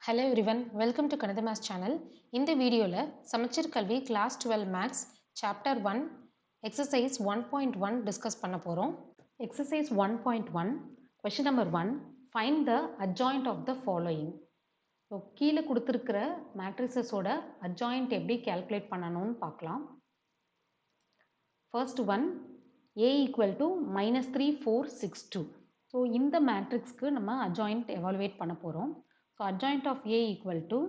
Hello everyone, welcome to Kannada Maths channel. In the video la Samachir Kalvi class 12 maths chapter 1 exercise 1.1 discuss பண்ண போறோம். Exercise 1.1 question number 1 find the adjoint of the following. So கீழ கொடுத்திருக்கிற matrices ஓட adjoint எப்படி calculate பண்ணனும்னு பார்க்கலாம். First one a equal to minus 3 4 6 2. So இந்த matrixக்கு நம்ம adjoint evaluate பண்ண போறோம். So adjoint of A equal to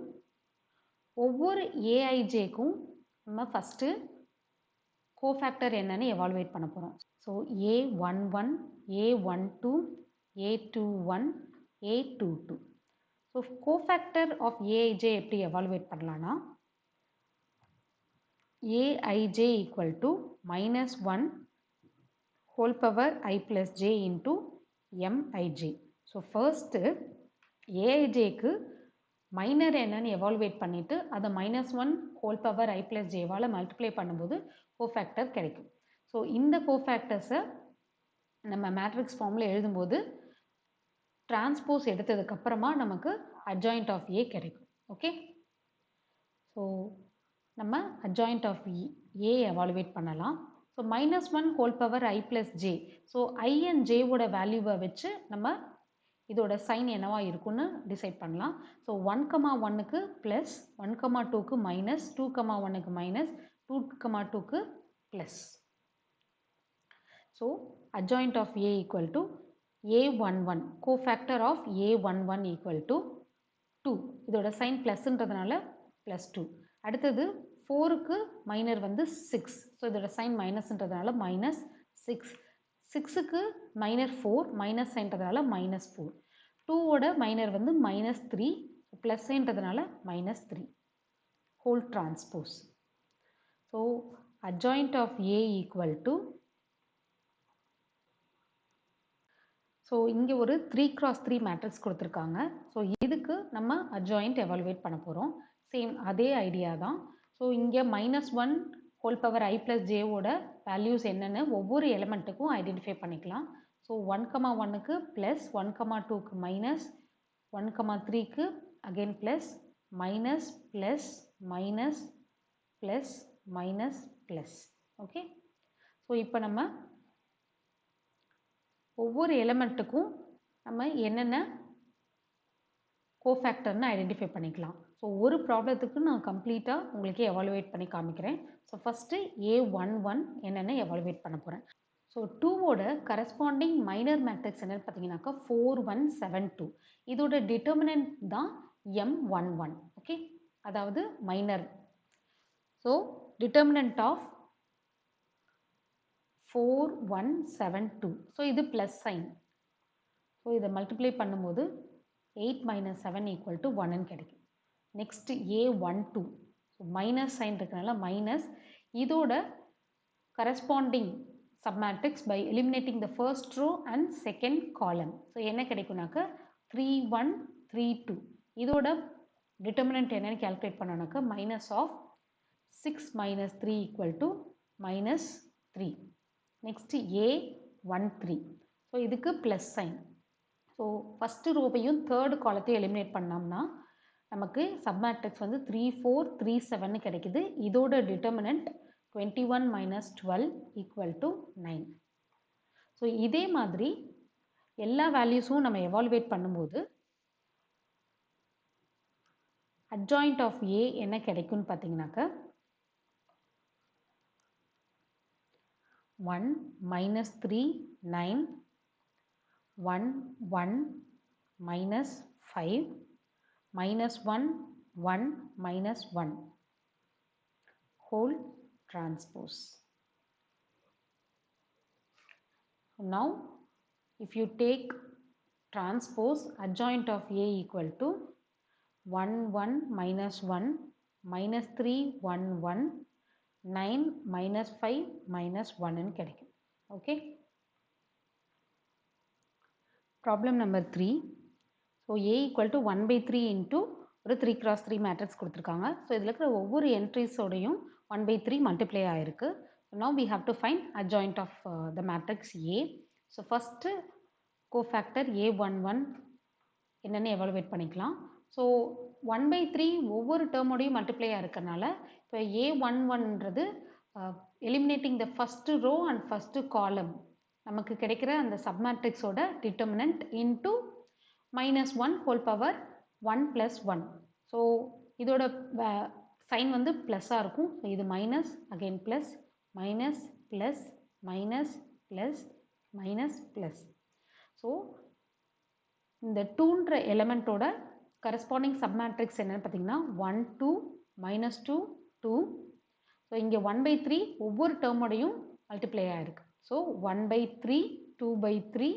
ஒவ்வொரு AIJக்கும் நம்ம ஃபஸ்ட்டு கோஃபேக்டர் என்னன்னு எவாலுவேட் பண்ண போகிறோம். So A11, A12, A21, A22. So cofactor of AIJ எப்படி எவாலுவேட் பண்ணலான்னா AIJ equal to -1 whole power I plus J into MIJ. So first ஏஐஜேக்கு minor என்னன்னு evaluate பண்ணிவிட்டு அதை -1 ஹோல் பவர் I plus ஜேவால் மல்டிப்ளை பண்ணும்போது கோஃபேக்டர் கிடைக்கும். ஸோ இந்த கோஃபேக்டர்ஸை நம்ம மேட்ரிக்ஸ் ஃபார்மில் எழுதும்போது டிரான்ஸ்போஸ் எடுத்ததுக்கப்புறமா நமக்கு அட்ஜாயிண்ட் ஆஃப் ஏ கிடைக்கும். ஓகே, ஸோ நம்ம அட்ஜாயிண்ட் ஆஃப் ஏ எவாலுவேட் பண்ணலாம். So -1 whole power I plus J. So I and ஜேவோட வேல்யூவை வச்சு நம்ம இதோட சைன் என்னவா இருக்குன்னு டிசைட் பண்ணலாம். ஸோ 1,1க்கு ப்ளஸ், 1,2க்கு மைனஸ், 2,1க்கு மைனஸ், 2,2க்கு plus. So adjoint of A equal to A11, cofactor of A11 equal to 2. இதோட சைன் ப்ளஸ்ன்றதுனால +2. அடுத்தது 4க்கு மைனர் வந்து 6. ஸோ இதோட சைன் மைனஸ்ன்றதுனால -6. 6க்கு -4 மைனஸ் சைன்றதுனால -4. 2ஓட மைனர் வந்து -3 ப்ளஸ் சைன்றதுனால -3 whole transpose. So adjoint of A equal to, so இங்கே ஒரு 3x3 மேட்ரிக்ஸ் கொடுத்துருக்காங்க. ஸோ இதுக்கு நம்ம அட்ஜாயிண்ட் எவாலுவேட் பண்ண போகிறோம். சேம் அதே ஐடியா தான். ஸோ இங்கே -1 ஹோல் பவர் I plus ஜேவோட வேல்யூஸ் என்னென்னு ஒவ்வொரு எலிமெண்ட்டுக்கும் ஐடென்டிஃபை பண்ணிக்கலாம். ஸோ 1,1க்கு ப்ளஸ், 1,2க்கு மைனஸ், 1,3க்கு again plus, minus plus minus plus minus plus. Okay, so இப்போ நம்ம ஒவ்வொரு எலிமெண்ட்டுக்கும் நம்ம என்னென்ன கோஃபேக்டர்னு ஐடென்டிஃபை பண்ணிக்கலாம். ஸோ ஒரு ப்ராப்ளத்துக்கு நான் கம்ப்ளீட்டாக உங்களுக்கு எவாலுவேட் பண்ணி காமிக்கிறேன். ஸோ ஃபஸ்ட்டு A11 என்னென்னு எவாலுவேட் பண்ண போகிறேன். ஸோ 2ஓட கரஸ்பாண்டிங் மைனர் மேட்ரிக்ஸ் என்னென்னு பார்த்தீங்கன்னாக்கா 4172. இதோட டிட்டர்மினன்ட் தான் M11. ஓகே, அதாவது minor. So determinant of 4172. So இது ப்ளஸ் சைன். ஸோ இதை மல்டிப்ளை பண்ணும்போது 8 - 7 = 1 கிடைக்கும். Next A12. So minus sign இருக்கிறனால மைனஸ். இதோட corresponding submatrix by eliminating the first row and second column. So என்ன கிடைக்கும்னாக்க 3132. இதோட டிட்டர்மினன்ட் என்னன்னு கேல்குலேட் பண்ணோம்னாக்க minus of 6 - 3 = -3. Next A13. So இதுக்கு ப்ளஸ் சைன். ஸோ ஃபஸ்ட்டு ரோவையும் தேர்டு காலத்தையும் எலிமினேட் பண்ணோம்னா நமக்கு சப்மேட்ரிக்ஸ் வந்து 3437 கிடைக்குது. இதோட டிட்டர்மினன்ட் 21 - 12 = 9. ஸோ இதே மாதிரி எல்லா வேல்யூஸும் நம்ம எவாலுவேட் பண்ணும்போது அட்ஜாயிண்ட் ஆஃப் ஏ என்ன கிடைக்கும்னு பார்த்தீங்கன்னாக்க 1 - 3 9, 1 1 -5, -1 1 -1 whole transpose. Now if you take transpose, adjoint of A equal to 1 1 -1 -3 1 1 9 -5 -1 கிடைக்கும். Okay, problem number 3. So A = 1/3 into ஒரு 3x3 மேட்ரிக்ஸ் கொடுத்துருக்காங்க. ஸோ இதில் இருக்கிற ஒவ்வொரு என்ட்ரிஸோடையும் 1/3 மல்டிப்ளை ஆகிருக்கு. Now we have to find adjoint of the matrix A. So first cofactor A11 என்னென்னு evaluate பண்ணிக்கலாம். So 1/3 ஒவ்வொரு டேர்மோடையும் மல்டிப்ளையாக இருக்கிறனால இப்போ A11ன்றது eliminating the first row and first column நமக்கு கிடைக்கிற அந்த சப்மேட்ரிக்ஸோட determinant into -1 whole power 1 + 1. So இதோட சைன் வந்து ப்ளஸ்ஸாக இருக்கும். ஸோ இது minus, again plus, minus, plus, minus, plus, minus, plus. So இந்த 2ன்ற எலமெண்ட்டோட கரஸ்பாண்டிங் சப்மேட்ரிக்ஸ் என்னன்னு பார்த்தீங்கன்னா 1 2 -2 2. ஸோ இங்கே 1/3 ஒவ்வொரு டேர்மோடையும் மல்டிப்ளை ஆகிருக்கு. ஸோ 1/3 2/3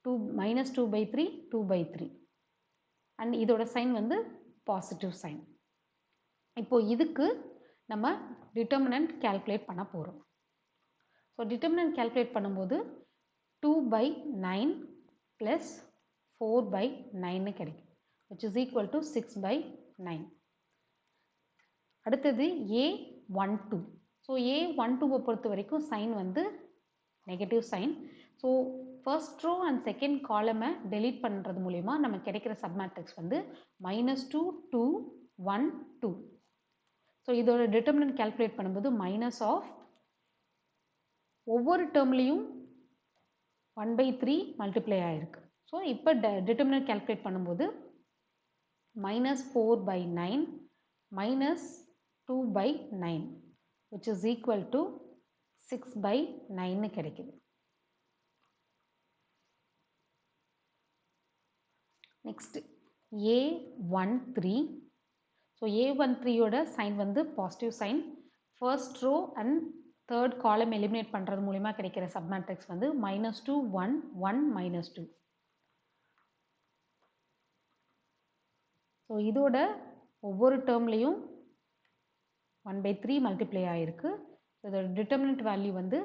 2 -2/3 2/3 அண்ட் இதோட சைன் வந்து பாசிட்டிவ் சைன். இப்போ இதுக்கு நம்ம டிட்டர்மினன்ட் கால்குலேட் பண்ண போகிறோம். ஸோ டிட்டர்மினன்ட் கால்குலேட் பண்ணும்போது 2/9 + 4/9 கிடைக்கும், which is equal to 6/9. அடுத்தது A12. ஸோ A12 பொறுத்த வரைக்கும் சைன் வந்து negative sign. So first row and second காலமை டெலீட் பண்ணுறது மூலிமா நமக்கு கிடைக்கிற சப்மேட்ரிக்ஸ் வந்து -2 2 1 2. ஸோ இதோட டிட்டர்மினன்ட் கால்குலேட் பண்ணும்போது மைனஸ் ஆஃப் ஒவ்வொரு டேர்ம்லேயும் 1/3 மல்டிப்ளை ஆகிருக்கு. ஸோ இப்போ டிட்டர்மினன்ட் கால்குலேட் பண்ணும்போது -4/9 -2/9 which is equal to 6/9 கிடைக்குது. Next A13. ஸோ A13யோட சைன் வந்து positive sign. First row and third column eliminate பண்ணுறது மூலிமா கிடைக்கிற சப்மேட்ரிக்ஸ் வந்து -2 1 1 -2. ஸோ இதோட ஒவ்வொரு டேர்ம்லேயும் 1/3 மல்டிப்ளை ஆகிருக்கு. இதோட டிட்டர்மினன்ட் வேல்யூ வந்து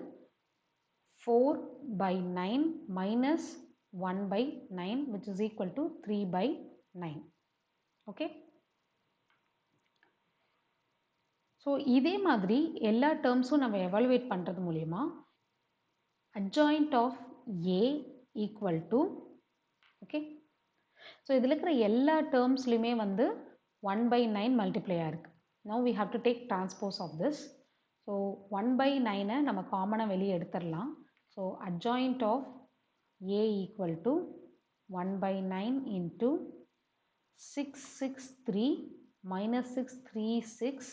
4/9 -1/9 which is equal to 3/9. Okay. So இதே மாதிரி எல்லா டேர்ம்ஸும் நம்ம எவாலுவேட் பண்ணுறது மூலயமா adjoint of A equal to, okay. So இதில் இருக்கிற எல்லா டேர்ம்ஸ்லையுமே வந்து 1/9 மல்டிப்ளை ஆகிருக்கு. Now we have to take transpose of this. So 1/9 நம்ம காமனாக வெளியே எடுத்துடலாம். So adjoint of A equal to 1/9 into 663 -636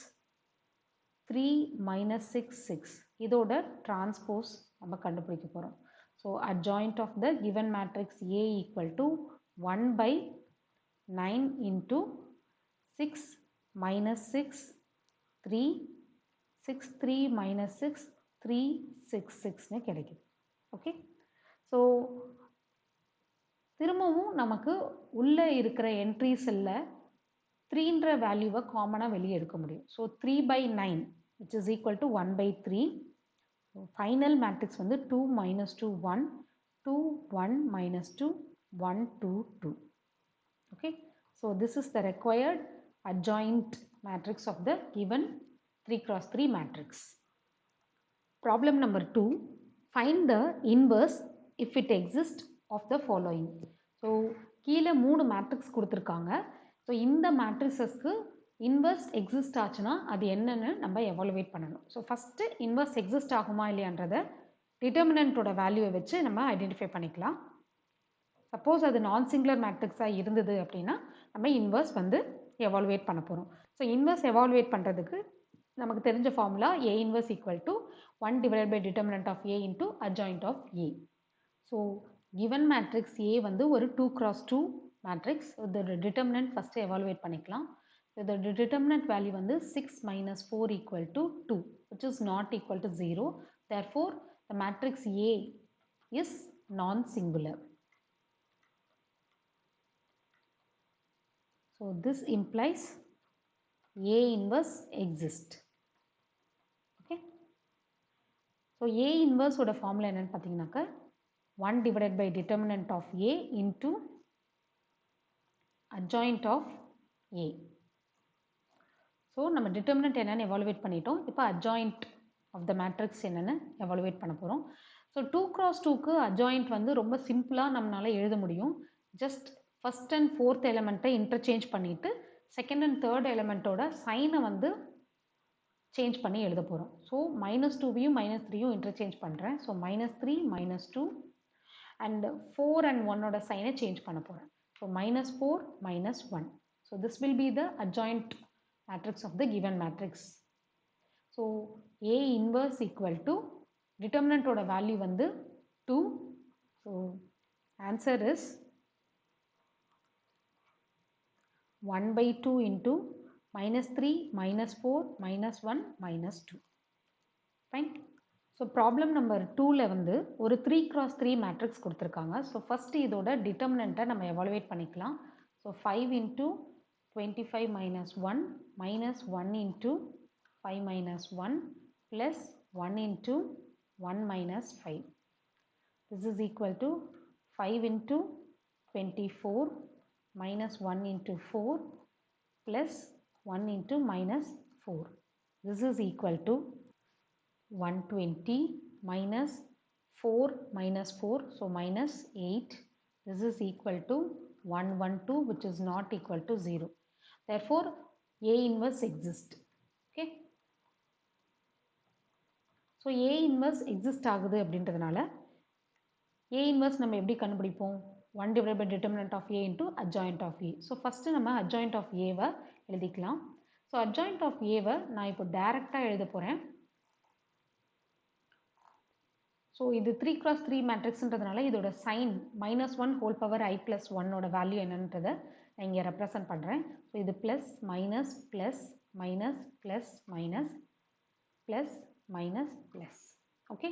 3 -6 6. இதோட டிரான்ஸ்போஸ் நம்ம கண்டுபிடிக்க போகிறோம். So adjoint of the given matrix A equal to 1/9 into 6 -6 3 6 3 -6 3 6 6ன்னு கிடைக்குது. ஓகே. ஸோ திரும்பவும் நமக்கு உள்ளே இருக்கிற என்ட்ரி செல்லில் 3ன்ற வேல்யூவை காமனாக வெளியே எடுக்க முடியும். So 3/9 which is equal to 1/3. Final matrix வந்து 2 -2 1 2 1 -2 1 2 2. Okay. So this is the required adjoint matrix of the given 3x3 matrix. Problem number 2. Find the inverse if it exists of the following. So கீழே 3 matrix கொடுத்துருக்காங்க. So இந்த மேட்ரிக்ஸஸ்க்கு inverse exist ஆச்சுன்னா அது என்னன்னு நம்ம evaluate பண்ணணும். So first inverse exist ஆகுமா இல்லையான்றதை டிட்டர்மினன்ட்டோட வேல்யூவை வச்சு நம்ம ஐடென்டிஃபை பண்ணிக்கலாம். சப்போஸ் அது நான் சிங்குலர் மேட்ரிக்ஸாக இருந்தது அப்படின்னா நம்ம இன்வர்ஸ் வந்து எவாலுவேட் பண்ண போகிறோம். ஸோ இன்வர்ஸ் எவாலுவேட் பண்ணுறதுக்கு நமக்கு தெரிஞ்ச formula A inverse equal to 1 divided by determinant of A into adjoint of A. So given matrix A வந்து ஒரு 2x2 மேட்ரிக்ஸ். இதோட டிட்டர்மினன்ட் ஃபஸ்ட்டு எவாலுவேட் பண்ணிக்கலாம். இதோட டிட்டர்மினன்ட் வேல்யூ வந்து 6 - 4 equal to 2 which is not equal to 0. Therefore the matrix A is non-singular. So this implies A inverse exists. Okay. So A inverse ஓட formula என்னன்னு பார்த்தீங்கன்னாக்க 1 divided by determinant of A into adjoint of A. So நம்ம determinant என்னென்னு evaluate பண்ணிட்டோம். இப்போ adjoint of the matrix என்னென்னு evaluate பண்ண போகிறோம். ஸோ 2x2க்கு adjoint வந்து ரொம்ப சிம்பிளாக நம்மளால் எழுத முடியும். ஜஸ்ட் ஃபர்ஸ்ட் அண்ட் ஃபோர்த் எலிமெண்ட்டை இன்டர்சேஞ்ச் பண்ணிவிட்டு செகண்ட் அண்ட் தேர்ட் எலிமெண்ட்டோட சைனை வந்து சேஞ்ச் பண்ணி எழுத போகிறோம். ஸோ -2வையும் -3யும் இன்டர்சேஞ்ச் பண்ணுறேன். ஸோ -3 -2 அண்ட் 4 and 1ஓட சைனை சேஞ்ச் பண்ண போகிறேன். So -4 -1. So this will be the adjoint matrix of the given matrix. So A inverse equal to determinant ஓட வேல்யூ வந்து 2. So answer is 1/2 into -3 -4 -1 -2. Fine. So problem number 2ல் வந்து ஒரு 3x3 matrix கொடுத்துருக்காங்க. ஸோ ஃபஸ்ட்டு இதோட டிட்டர்மினண்ட்டை நம்ம evaluate பண்ணிக்கலாம். So 5 into 25 - 1 -1 into 5 - 1 plus 1 into 1 - 5. This is equal to 5 into 24 -1 into 4 plus 1 into -4. This is equal to 120 minus 4 minus 4, so -8. This is equal to 112, which is not equal to 0. Therefore, A inverse exists. Okay. So A inverse exist ஆகுது அப்படின்றதுனால A inverse நம்ம எப்படி கண்டுபிடிப்போம்? 1 divided by determinant of A into adjoint of A. So first நம்ம adjoint of A-வை எழுதிக்கலாம். So adjoint of A-வை நான் இப்போ டைரக்டாக எழுத போகிறேன். ஸோ இது 3x3 மேட்ரிக்ஸ்ன்றதுனால இதோட சைன் -1 ஹோல் பவர் I + 1ஓட வேல்யூ என்னன்றதை நான் இங்கே ரெப்ரசன்ட் பண்ணுறேன். ஸோ இது plus minus plus minus plus minus plus minus plus. Okay.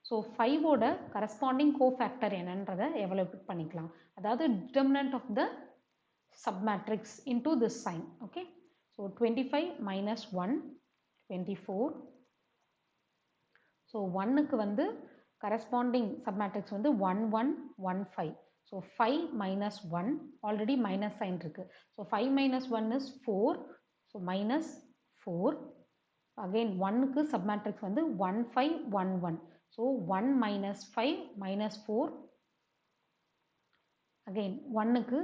So 5ஓட கரஸ்பாண்டிங் கோஃபேக்டர் என்னன்றதை எவாலுவேட் பண்ணிக்கலாம். அதாவது determinant of the submatrix into this sign. Okay. So 25 - 1 24. So 1க்கு வந்து corresponding submatrix வந்து 1 1 1 5. So 5 minus 1 already minus sign இருக்கு. So 5 minus 1 is 4. So minus 4. Again 1க்கு submatrix வந்து 1 5 1 1. So 1 minus 5 minus 4. Again 1க்கு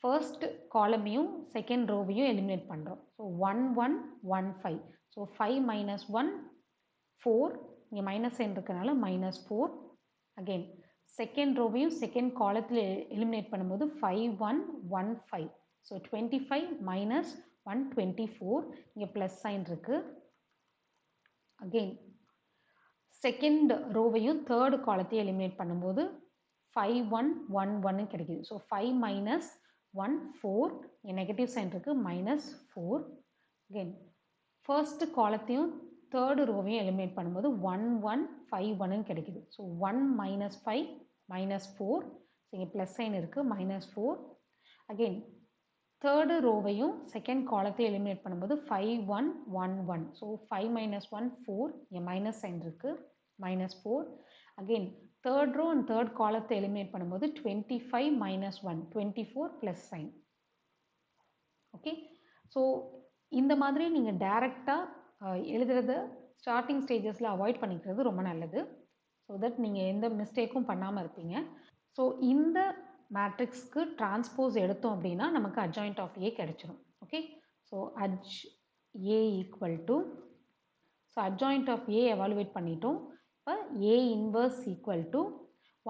first column-ஐயும் second row-வையும் eliminate பண்ணுறோம். So 1 1 1 5. So 5 minus 1 4. இங்கே minus sign இருக்கனால -4. அகெயின் செகண்ட் ரோவையும் செகண்ட் காலத்தில் எலிமினேட் பண்ணும்போது 5 1 1 5. So 25 minus 1 24. இங்கே ப்ளஸ் சைன் இருக்கு. அகெயின் செகண்ட் ரோவையும் தேர்ட் காலத்தையும் எலிமினேட் பண்ணும்போது 5 1 1 1 கிடைக்குது. So 5 minus 1 4. இங்கே நெகட்டிவ் சைன் இருக்கு -4. அகெயின் ஃபர்ஸ்ட் காலத்தையும் தேர்டு ரோவையும் எலிமினேட் பண்ணும்போது 1 1 5 1 கிடைக்குது. So 1 minus 5 -4. ஸோ இங்கே ப்ளஸ் சைன் இருக்குது -4. அகெயின் தேர்டு ரோவையும் செகண்ட் காலத்தையும் எலிமினேட் பண்ணும்போது 5 1 1 1. So 5 minus 1 4. இங்கே மைனஸ் சைன் இருக்குது -4. Again third row and third காலத்தை எலிமினேட் பண்ணும்போது 25 minus 1 24 plus sign. Okay. So இந்த மாதிரி நீங்கள் டைரெக்டாக எழுதுறத ஸ்டார்டிங் ஸ்டேஜஸில் அவாய்ட் பண்ணிக்கிறது ரொம்ப நல்லது. ஸோ தட் நீங்கள் எந்த மிஸ்டேக்கும் பண்ணாமல் இருப்பீங்க. ஸோ இந்த மேட்ரிக்ஸ்க்கு டிரான்ஸ்போஸ் எடுத்தோம் அப்படின்னா நமக்கு adjoint of A கிடைச்சிடும். Okay. So A equal to so adjoint of A evaluate பண்ணிட்டோம். இப்போ A inverse equal to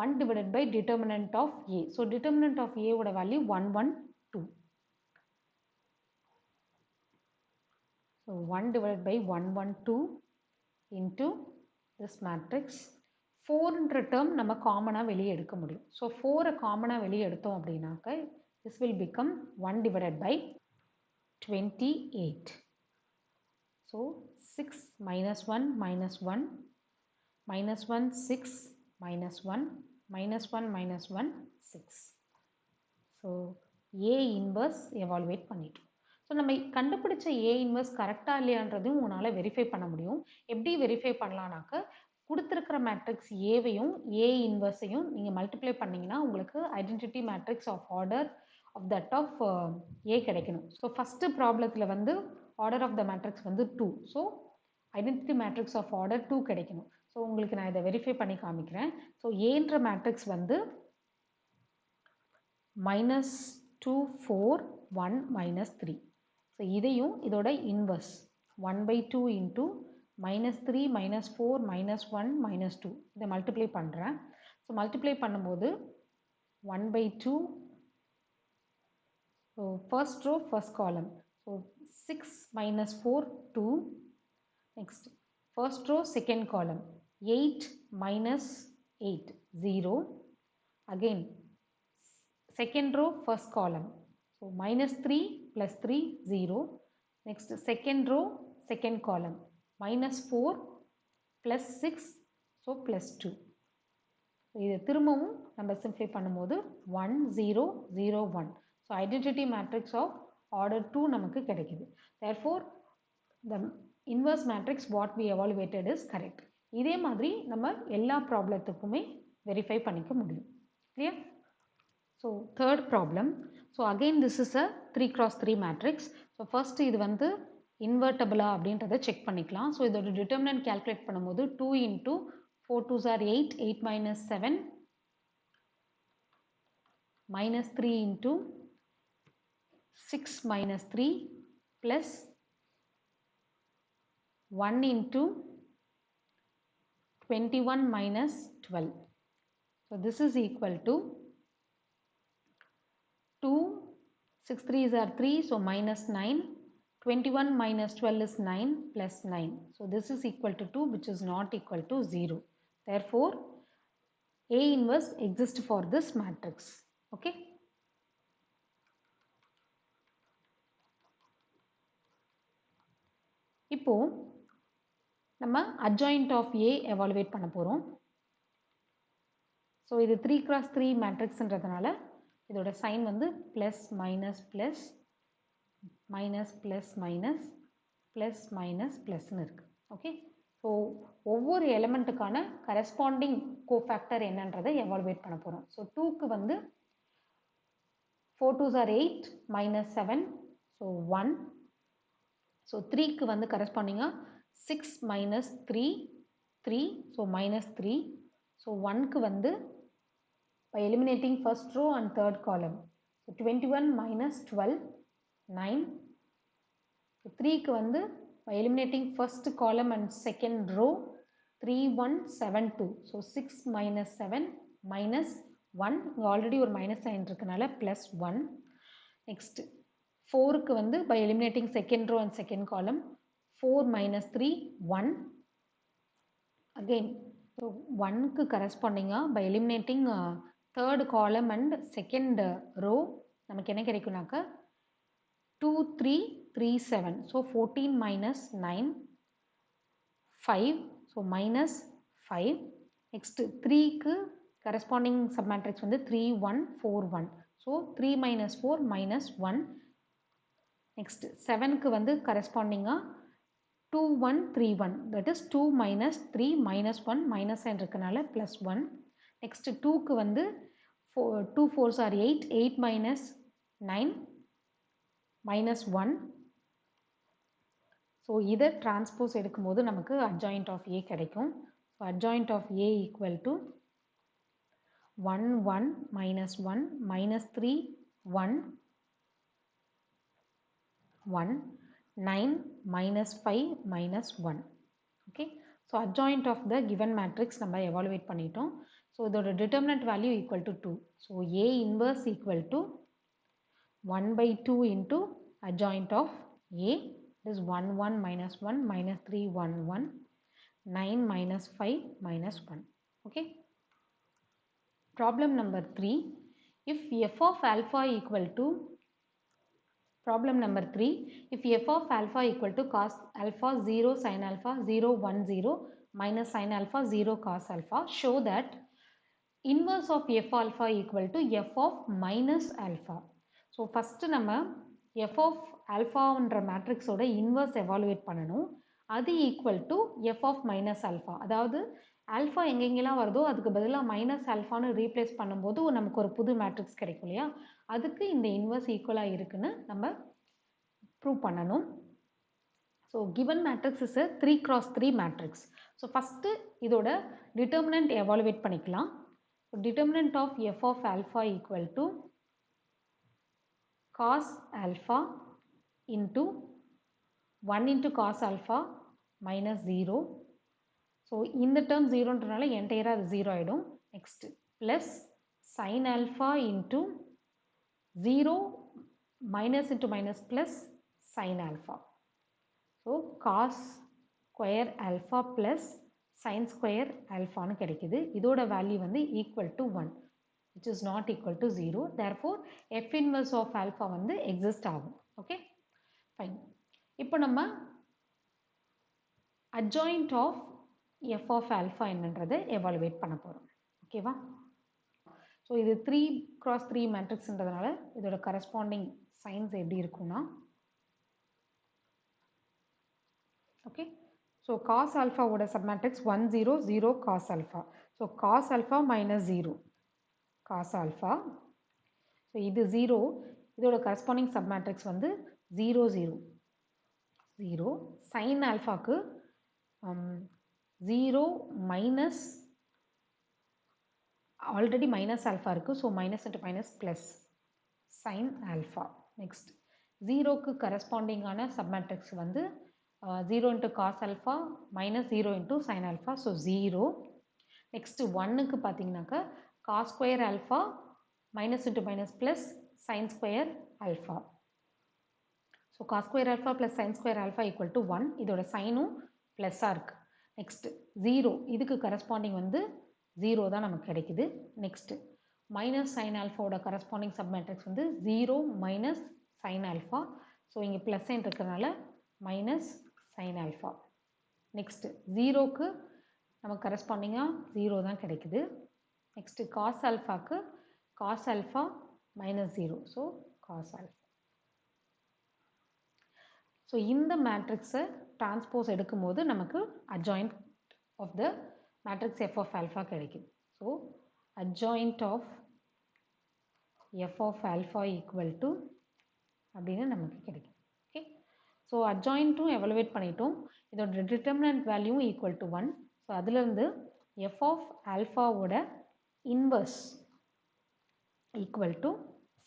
1 divided by determinant of A. So determinant of A ஓட value 1 1 2. So 1 divided by 1 1 2 into this matrix. 4ன்ற term நம்ம காமனாக வெளியே எடுக்க முடியும். So 4 காமனாக வெளியே எடுத்தோம் அப்படின்னாக்க this will become 1 divided by 28. So 6 minus 1 minus 1 minus 1 6 minus 1 minus 1 minus 1 6. So A inverse evaluate பண்ணிட்டோம். ஸோ நம்ம கண்டுபிடிச்ச A இன்வர்ஸ் கரெக்டாக இல்லையான்றதையும் உங்களால் வெரிஃபை பண்ண முடியும். எப்படி வெரிஃபை பண்ணலான்னாக்க கொடுத்துருக்கிற மேட்ரிக்ஸ் ஏவையும் A இன்வர்ஸையும் நீங்கள் மல்டிப்ளை பண்ணிங்கன்னா உங்களுக்கு identity matrix of order of that of A கிடைக்கணும். ஸோ ஃபஸ்ட்டு ப்ராப்ளத்தில் வந்து ஆர்டர் ஆஃப் த மேட்ரிக்ஸ் வந்து 2. So identity matrix of order 2 கிடைக்கணும். ஸோ உங்களுக்கு நான் இதை வெரிஃபை பண்ணி காமிக்கிறேன். ஸோ ஏன்ற மேட்ரிக்ஸ் வந்து minus 2, 4, 1, minus 3. So, இதையும் இதோட inverse 1 by 2 into minus 3, minus 4, minus 1, minus 2. இதை multiply பண்ணுறேன். So, multiply பண்ணும்போது 1 by 2. So, first row, first column. So, 6 minus 4, 2. Next, first row, second column. 8 minus 8, 0. Again, second row, first column. So, minus 3 plus 3, 0. Next, second row, second column. Minus 4 plus 6, so plus 2. இது திரும்பவும் நம்ம simplify பண்ணும்போது 1, 0, 0, 1. So, identity matrix of order 2 நமக்கு கிடைக்குது. Therefore, the inverse matrix what we evaluated is correct. இதே மாதிரி நம்ம எல்லா ப்ராப்ளத்துக்குமே வெரிஃபை பண்ணிக்க முடியும். Clear? So, third problem. So, again this is a 3 cross 3 matrix. So, first இது வந்து invertible அப்படின்றத செக் பண்ணிக்கலாம். So, இதோட determinant calculate பண்ணும்போது 2 into 4 2s are 8, 8 minus 7, minus 3 into 6 minus 3 plus 1 into 21 minus 12. So, this is equal to 2, 6 3s are 3, so minus 9, 21 minus 12 is 9 plus 9. So, this is equal to 2 which is not equal to 0. Therefore, A inverse exists for this matrix. Okay. இப்போ நம்ம adjoint of A evaluate பண்ண போறோம். So, இது 3 cross 3 matrixன்றதுனால இதோட sign வந்து plus minus plus minus plus minus plus minus plus இருக்கு. Okay. So, ஒவ்வொரு எலிமெண்ட்டுக்கான corresponding cofactor என்னன்றதை எவாலுவேட் பண்ண போகிறோம். ஸோ 2க்கு வந்து 4 2s are 8 minus 7, so 1. So 3க்கு வந்து கரஸ்பாண்டிங்காக 6 minus 3, 3, ஸோ minus 3. ஸோ 1க்கு வந்து by eliminating first row and third column. So, 21 minus 12, 9. So, 3க்கு வந்து by eliminating first column and second row, 3 1 7 2. So, 6 minus 7 minus 1. Already ஒரு minus sign இருக்குனால plus 1. Next, 4க்கு வந்து by eliminating second row and second column, 4 minus 3 1. Again, so 1க்கு corresponding by eliminating third column and second row, நமக்கு என்ன கிடைக்கும்னாக்க 2 3 3 7. So, 14 minus 9, 5. So, minus 5. Next, 3க்கு corresponding submatrix வந்து 3 1 4 1. So, 3 minus 4 minus 1. Next, 7க்கு வந்து corresponding 2 1 3 1. That is 2 minus 3 minus 1 minus sign இருக்கனால plus 1. Next, 2க்கு வந்து 2 4s are 8, 8 minus 9 minus 1. So, இதை transpose எடுக்கும்போது நமக்கு adjoint of A கிடைக்கும். So, adjoint of A equal to 1 1 minus 1 minus 3 1 1 9 minus 5 minus 1. Okay. So, adjoint of the given matrix நம்ம evaluate பண்ணிட்டோம். So, இதோட determinant value equal to 2. So, A inverse equal to 1 by 2 into adjoint of A. This is 1 1 minus 1 minus 3 1 1 9 minus 5 minus 1. Okay. Problem number 3. If f of alpha equal to problem number 3. If f of alpha equal to cos alpha 0 sin alpha 0 1 0 minus sin alpha 0 cos alpha, show that inverse of f alpha equal to f of minus alpha. So, first நம்ம f of alphaன்ற மேட்ரிக்ஸோட inverse evaluate பண்ணணும். அது equal to f of minus alpha. அதாவது alpha எங்கெங்கெல்லாம் வருதோ அதுக்கு பதிலாக minus ஆல்ஃபான்னு replace பண்ணும்போது நமக்கு ஒரு புது மேட்ரிக்ஸ் கிடைக்கும் இல்லையா, அதுக்கு இந்த இன்வர்ஸ் ஈக்குவலாக இருக்குன்னு நம்ம ப்ரூவ் பண்ணணும். So given matrix is 3 cross 3 matrix. So first இதோட டிட்டர்மினன்ட் எவாலுவேட் பண்ணிக்கலாம். So determinant of f of alpha equal to cos alpha into 1 into cos alpha minus 0. So இந்த term 0ன்றனால entire அது 0 ஆயிடும். Next plus sin alpha into 0 minus into minus plus sin alpha. So cos square alpha plus sin square alpha னு கிடைக்குது. இதோட value வந்து equal to 1 which is not equal to 0. Therefore f inverse of alpha வந்து exist ஆகும். Okay, fine. இப்போ நம்ம adjoint of f of alpha என்னன்றதை evaluate பண்ண போறோம். ஓகேவா? ஸோ இது 3x3 மேட்ரிக்ஸ்ன்றதுனால இதோட கரஸ்பாண்டிங் சைன்ஸ் எப்படி இருக்கும்னா, ஓகே, ஸோ காஸ் ஆல்ஃபாவோட submatrix 1 0 0 cos alpha. So cos alpha minus 0 cos alpha. So இது 0, இதோட கரஸ்பாண்டிங் சப்மேட்ரிக்ஸ் வந்து 0 0 0. சைன் ஆல்ஃபாக்கு 0 மைனஸ், ஆல்ரெடி மைனஸ் ஆல்ஃபா இருக்குது, so minus into minus plus sine alpha. Next 0க்கு கரஸ்பாண்டிங்கான சப்மேட்ரிக்ஸ் வந்து 0 into cos alpha minus 0 into sin alpha, so 0. Next 1க்கு பார்த்தீங்கன்னாக்கா cos square alpha minus into minus plus sin square alpha. So cos square alpha plus sin square alpha equal to 1. இதோட சைனும் ப்ளஸ்ஸாக இருக்குது. Next 0, இதுக்கு corresponding வந்து 0 தான் நமக்கு கிடைக்குது. Next minus sign ஆல்ஃபாவோட corresponding submatrix வந்து 0 மைனஸ் சைன் ஆல்ஃபா. ஸோ இங்கே ப்ளஸ் சைன் இருக்கிறதுனால மைனஸ் sin alpha. நெக்ஸ்ட் 0க்கு நமக்கு கரஸ்பாண்டிங்காக 0 தான் கிடைக்குது. Next cos alphaக்கு cos alpha minus 0, so cos alpha. So இந்த மேட்ரிக்ஸை டிரான்ஸ்போஸ் எடுக்கும்போது நமக்கு adjoint of the matrix f of alpha கிடைக்குது. So adjoint of f of alpha equal to அப்படின்னு நமக்கு கிடைக்கும். ஸோ அட்ஜாயிண்ட்டும் எவலுவேட் பண்ணிட்டோம். இதோட determinant value equal to 1. So அதுலேருந்து எஃப் ஆஃப் ஆல்ஃபாவோட inverse equal to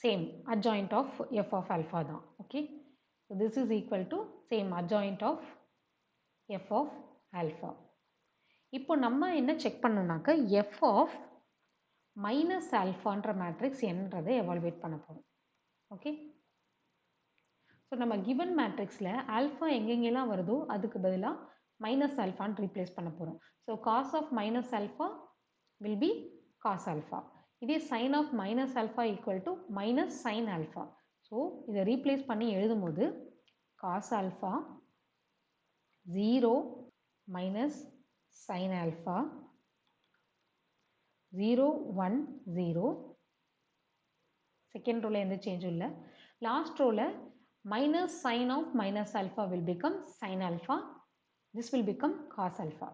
same adjoint of f of alpha தான். Okay, so this is equal to same adjoint of f of alpha. இப்போ நம்ம என்ன செக் பண்ணோம்னாக்க f of minus ஆல்ஃபான்ற matrix என்னன்றதை evaluate பண்ண போகிறோம். ஓகே, ஸோ நம்ம கிவன் மேட்ரிக்ஸில் ஆல்ஃபா எங்கெங்கெல்லாம் வருதோ அதுக்கு பதிலாக மைனஸ் ஆல்ஃபான்னு ரீப்ளேஸ் பண்ண போகிறோம். So cos of minus alpha will be cos alpha. இதே sine of minus alpha equal to minus sine alpha. So இதை ரீப்ளேஸ் பண்ணி எழுதும் போது cos alpha 0 minus sine alpha 0 1 0. Second ரோவில் எந்த சேஞ்சும் இல்லை. லாஸ்ட் ரோவில் minus sin of minus alpha will become sin alpha. This will become cos alpha.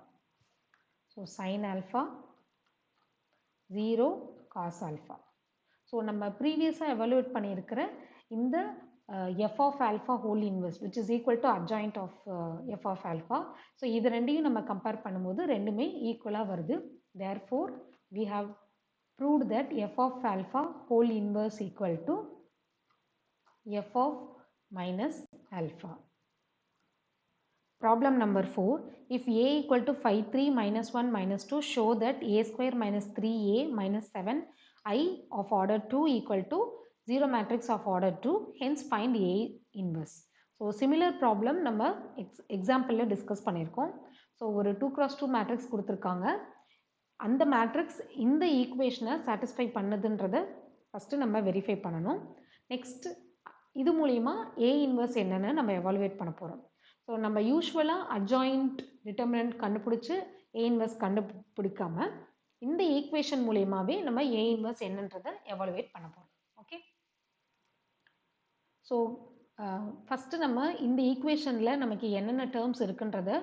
So sin alpha 0 cos alpha. So நம்ம previously evaluate பண்ணியிருக்கிற இந்த f of alpha whole inverse which is equal to adjoint of f of alpha. So இது ரெண்டையும் நம்ம compare பண்ணும்போது ரெண்டுமே ஈக்குவலாக வருது. Therefore we have proved that f of alpha whole inverse equal to f of minus alpha. Problem number 4. If a equal to 5 3 minus 1 minus 2, show that a square minus 3a minus 7i of order 2 equal to 0 matrix of order 2. Hence find a inverse. So similar problem நம்ம எக்ஸாம்பிளில் discuss பண்ணியிருக்கோம். So ஒரு 2x2 matrix கொடுத்துருக்காங்க. அந்த matrix இந்த ஈக்குவேஷனை satisfy பண்ணுதுன்றதை first நம்ம verify பண்ணணும். Next இது மூலிமா ஏ இன்வர்ஸ் என்னென்னு நம்ம எவாலுவேட் பண்ண போகிறோம். ஸோ நம்ம யூஸ்வலாக அட்ஜாயிண்ட் டிட்டர்மினன்ட் கண்டுபிடிச்சி ஏ இன்வர்ஸ் கண்டுபிடிக்காம இந்த ஈக்குவேஷன் மூலியமாகவே நம்ம ஏ இன்வர்ஸ் என்னன்றதை எவாலுவேட் பண்ண போகிறோம். ஓகே, ஸோ ஃபஸ்ட்டு நம்ம இந்த ஈக்குவேஷனில் நமக்கு என்னென்ன டேர்ம்ஸ் இருக்குன்றதை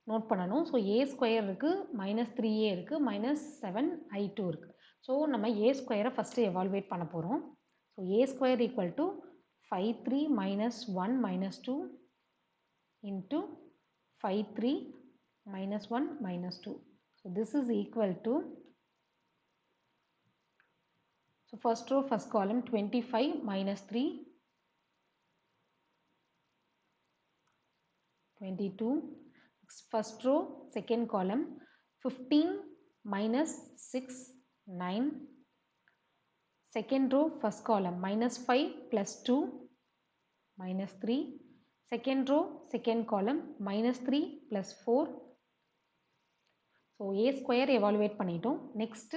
நோட் பண்ணணும். ஸோ ஏ ஸ்கொயர் இருக்குது, மைனஸ் 3a இருக்குது, மைனஸ் 7i2 இருக்குது. ஸோ நம்ம ஏ ஸ்கொயரை ஃபஸ்ட்டு எவாலுவேட் பண்ண போகிறோம். So A square equal to 5 3 minus 1 minus 2 into 5 3 minus 1 minus 2. So this is equal to, so first row first column 25 minus 3 22. First row, second column, 15 minus 6, 9. Second row, first column, minus 5 plus 2, minus 3. Second row, second column, minus 3 plus 4. So a square evaluate பண்ணிட்டோம். Next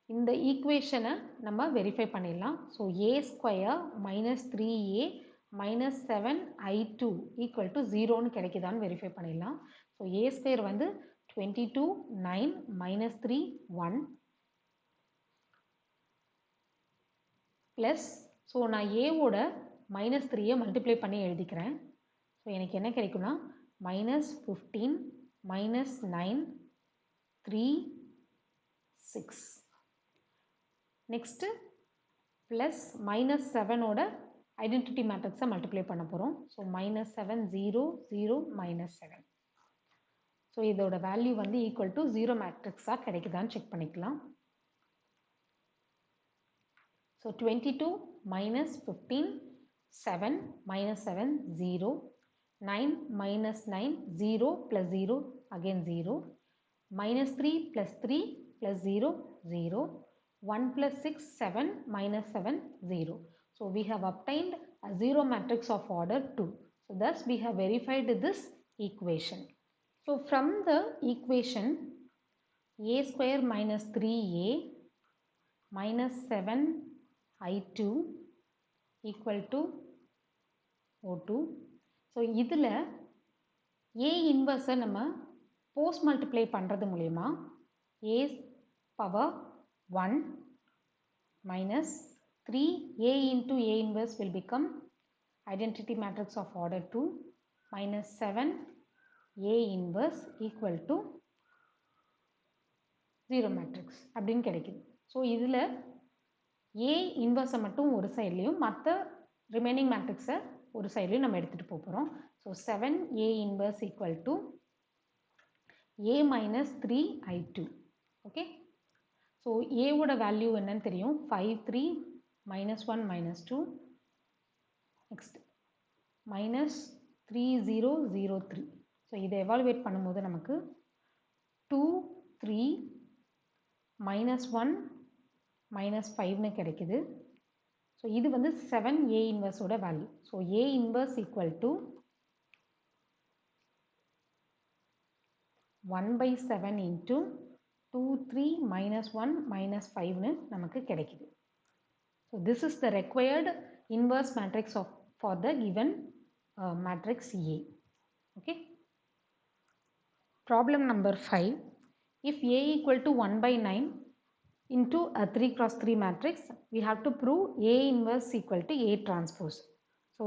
இந்த ஈக்குவேஷனை நம்ம verify பண்ணிடலாம். So a square minus 3a minus 7i2 equal to 0ன்னு கிடைக்குதான்னு verify பண்ணிடலாம். So a square வந்து 22 9 minus 3 1 plus, so நான் ஏவோட மைனஸ் 3யை மல்டிப்ளை பண்ணி எழுதிக்கிறேன். ஸோ எனக்கு என்ன கிடைக்கும்னா minus 15 minus 9 3 6. Next plus minus 7ஓட ஐடென்டிட்டி மேட்ரிக்ஸை மல்டிப்ளை பண்ண போகிறோம். So minus 7 0 0 minus 7. ஸோ இதோட வேல்யூ வந்து ஈக்குவல் டு 0 மேட்ரிக்ஸாக கிடைக்குதான்னு செக் பண்ணிக்கலாம். So 22 minus 15 7 minus 7 0 9 minus 9 0 plus 0 again 0 minus 3 plus 3 plus 0 0 1 plus 6 7 minus 7 0. So we have obtained a 0 matrix of order 2. So thus we have verified this equation. So from the equation a square minus 3a minus 7i2 equal to O2. So இதில் a inverse நம்ம post multiply பண்ணுறது மூலயமா a power 1 minus 3a into a inverse will become identity matrix of order 2 minus 7a inverse equal to 0 matrix அப்படின்னு கிடைக்குது. So இதில் a இன்வர்ஸை மட்டும் ஒரு சைட்லேயும் மற்ற ரிமைனிங் மேட்ரிக்ஸை ஒரு சைட்லேயும் நம்ம எடுத்துகிட்டு போகிறோம். So 7a inverse equal to a minus 3i2. Okay, so ஏவோட வேல்யூ என்னன்னு தெரியும், 5 3 minus 1 minus 2 next minus 3 0 0 3. So இதை எவாலுவேட் பண்ணும்போது நமக்கு 2 3 minus 1 minus 5ன்னு கிடைக்குது. ஸோ இது வந்து 7a இன்வர்ஸோட value. So a inverse equal to 1 by 7 into 2 3 minus 1 minus 5ன்னு நமக்கு கிடைக்குது. So this is the required inverse matrix for the given matrix A. Okay. Problem number 5. If A equal to 1 by 9 into a 3 cross 3 matrix, we have to prove A inverse equal to A transpose. So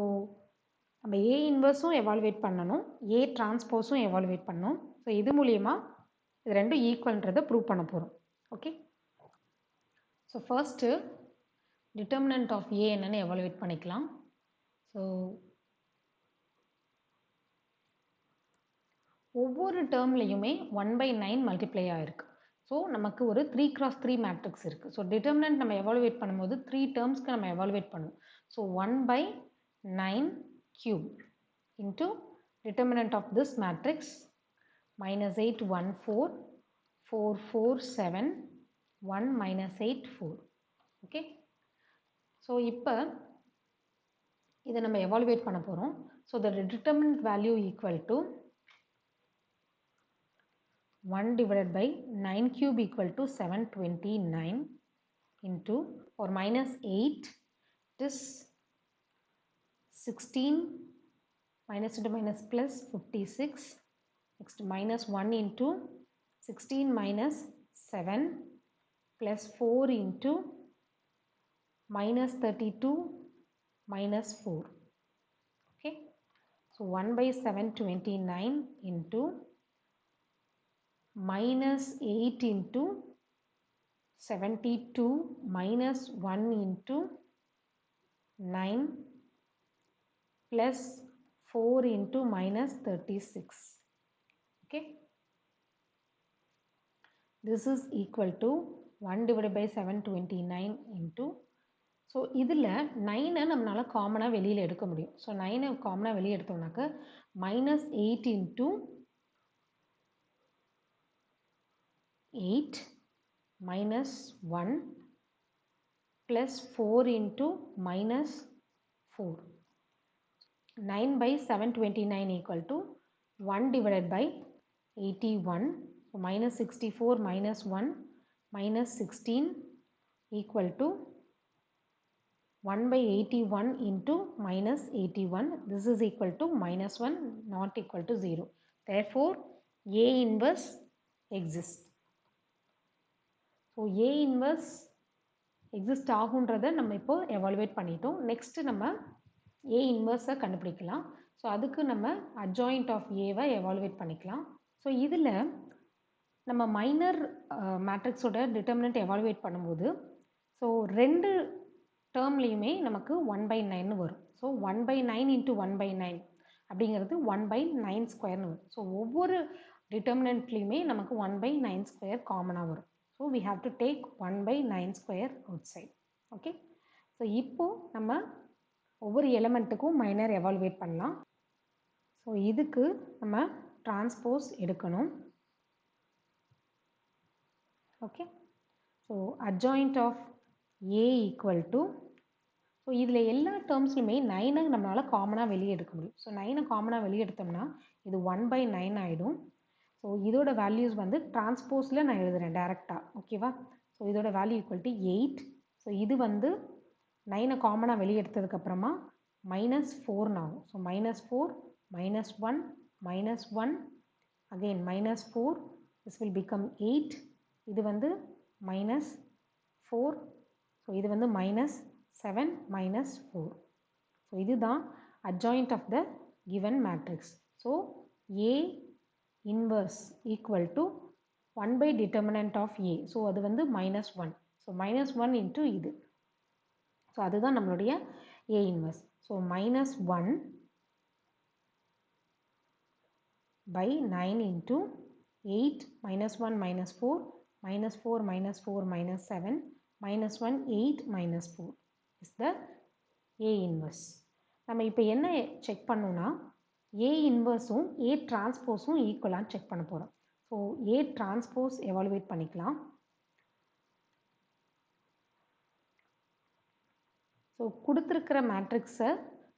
நம்ம A இன்வர்ஸும் evaluate பண்ணணும், A டிரான்ஸ்போஸும் evaluate பண்ணணும். So இது மூலியமா இது ரெண்டும் ஈக்குவல்ன்றதை ப்ரூவ் பண்ண போகிறோம். Okay, so first determinant of A என்னன்னு எவாலுவேட் பண்ணிக்கலாம். ஸோ ஒவ்வொரு டேர்ம்லையுமே 1/9 மல்டிப்ளை ஆகிருக்கு. ஸோ நமக்கு ஒரு 3 cross 3 மேட்ரிக்ஸ் இருக்குது. ஸோ டிட்டர்மினன்ட் நம்ம எவாலுவேட் பண்ணும்போது 3 டேர்ம்ஸ்க்கு நம்ம எவாலுவேட் பண்ணுவோம். So 1/9 cube into determinant of this matrix minus 8 1 4 4 4 7 1 minus 8 4. Okay, so இப்போ இதை நம்ம எவாலுவேட் பண்ண போகிறோம். So the determinant value equal to 1 divided by 9 cube equal to 729 into, or minus 8, it is 16 minus into minus plus 56. Next minus 1 into 16 minus 7 plus 4 into minus 32 minus 4. Okay, so 1 by 729 into minus 8 into 72 minus 1 into 9 plus 4 into minus 36. Okay, this is equal to 1 divided by 729 into, so இதில் 9 நம்மளால் காமனாக வெளியில் எடுக்க முடியும். So 9 காமனாக வெளியே எடுத்தோம்னாக்க -8 into 8 minus 1 plus 4 into minus 4. 9 by 729 equal to 1 divided by 81. So minus 64 minus 1 minus 16 equal to 1 by 81 into minus 81. This is equal to minus 1, not equal to 0. Therefore, A inverse exists. So A inverse exist ஆகுன்றதை நம்ம இப்போ evaluate பண்ணிட்டோம். Next நம்ம A inverse கண்டுபிடிக்கலாம். So அதுக்கு நம்ம adjoint of Aவை evaluate பண்ணிக்கலாம். So இதில் நம்ம மைனர் மேட்ரிக்ஸோட டிட்டர்மினன்ட் எவாலுவேட் பண்ணும்போது ஸோ ரெண்டு டேர்ம்லேயுமே நமக்கு 1/9 வரும். ஸோ 1/9 into 1/9 அப்படிங்கிறது 1/9 ஸ்கொயர்னு வரும். ஸோ ஒவ்வொரு டிட்டர்மினன்ட்லேயுமே நமக்கு 1/9 ஸ்கொயர் காமனாக வரும். So we have to take 1/9 square outside. Okay, so இப்போது நம்ம ஒவ்வொரு எலிமெண்ட்டுக்கும் மைனர் எவாலுவேட் பண்ணலாம். ஸோ இதுக்கு நம்ம டிரான்ஸ்போஸ் எடுக்கணும். Okay, so adjoint of A equal to, so இதில் எல்லா டேர்ம்ஸ்லையுமே 9 நம்மளால் காமனாக வெளியே எடுக்க முடியும். ஸோ 9 காமனாக வெளியே எடுத்தோம்னா இது 1/9 ஆகிடும். ஸோ இதோட வேல்யூஸ் வந்து டிரான்ஸ்போஸில் நான் எழுதுகிறேன் டேரெக்டாக. ஓகேவா, ஸோ இதோட வேல்யூ ஈக்குவல் டு 8. ஸோ இது வந்து 9 காமனாக வெளியே எடுத்ததுக்கப்புறமா -4 ஆகும். So -4 -1 -1 again -4, this will become 8. இது வந்து -4, ஸோ இது வந்து -7 -4. ஸோ இதுதான் adjoint of the given matrix. So A inverse equal to 1 by determinant of A. So அது வந்து -1. ஸோ -1 into இது. ஸோ அதுதான் நம்மளுடைய A inverse. So -1 by 9 into 8 -1 -4 -4 -4 -7 -1 8 -4 is the A inverse. நம்ம இப்போ என்ன செக் பண்ணோம்னா A இன்வர்ஸும் A டிரான்ஸ்போஸும் ஈக்குவலான்னு செக் பண்ண போகிறோம். ஸோ A டிரான்ஸ்போஸ் எவாலுவேட் பண்ணிக்கலாம். ஸோ கொடுத்துருக்கிற மேட்ரிக்ஸை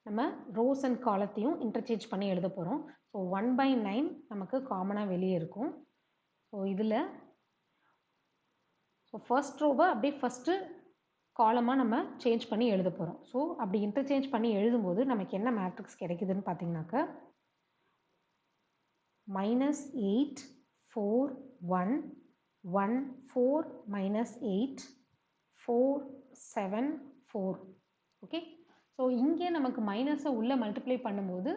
நம்ம ரோஸ் அண்ட் காலத்தையும் இன்டர்சேஞ்ச் பண்ணி எழுத போகிறோம். ஸோ 1/9 நமக்கு காமனாக வெளியே இருக்கும். ஸோ இதில் ஸோ ஃபர்ஸ்ட் ரோவை அப்படியே ஃபஸ்ட்டு காலமாக நம்ம சேஞ்ச் பண்ணி எழுத போகிறோம். ஸோ அப்படி இன்டர்சேஞ்ச் பண்ணி எழுதும்போது நமக்கு என்ன மேட்ரிக்ஸ் கிடைக்குதுன்னு பார்த்தீங்கன்னாக்க -8 4 1 1 4 -8 4 7 4. ஓகே, ஸோ இங்கே நமக்கு மைனஸை உள்ளே மல்டிப்ளை பண்ணும்போது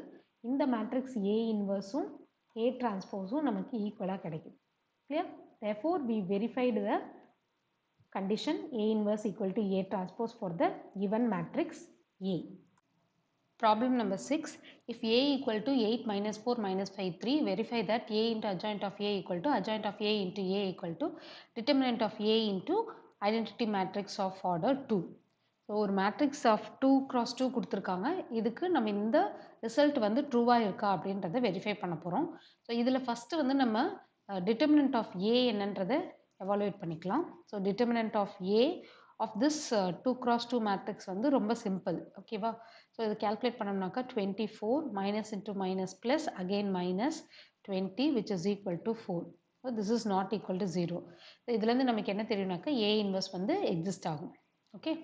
இந்த மேட்ரிக்ஸ் A இன்வர்ஸும் A டிரான்ஸ்போஸும் நமக்கு ஈக்குவலாக கிடைக்கும். Clear? therefore we verified the condition A inverse equal to A transpose for the given matrix A. Problem number 6. If A equal to 8 minus 4 minus 5 3, verify that A into adjoint of A equal to adjoint of A into A equal to determinant of A into identity matrix of order 2. So ஒரு matrix of 2 cross 2 கொடுத்துருக்காங்க. இதுக்கு நம்ம இந்த result வந்து ட்ரூவாக இருக்கா அப்படின்றத verify பண்ண போகிறோம். ஸோ இதில் ஃபஸ்ட்டு வந்து நம்ம டிட்டர்மினன்ட் ஆஃப் ஏ என்னன்றதை எவாலுவேட் பண்ணிக்கலாம். So determinant of A of this 2 cross 2 matrix வந்து ரொம்ப சிம்பிள். ஓகேவா, ஸோ இது கேல்குலேட் பண்ணோம்னாக்கா 24 minus into minus plus again -20 which is equal to 4. So this is not equal to 0. So இதுலேருந்து நமக்கு என்ன தெரியும்னாக்கா ஏ இன்வர்ஸ் வந்து எக்ஸிஸ்ட் ஆகும். ஓகே,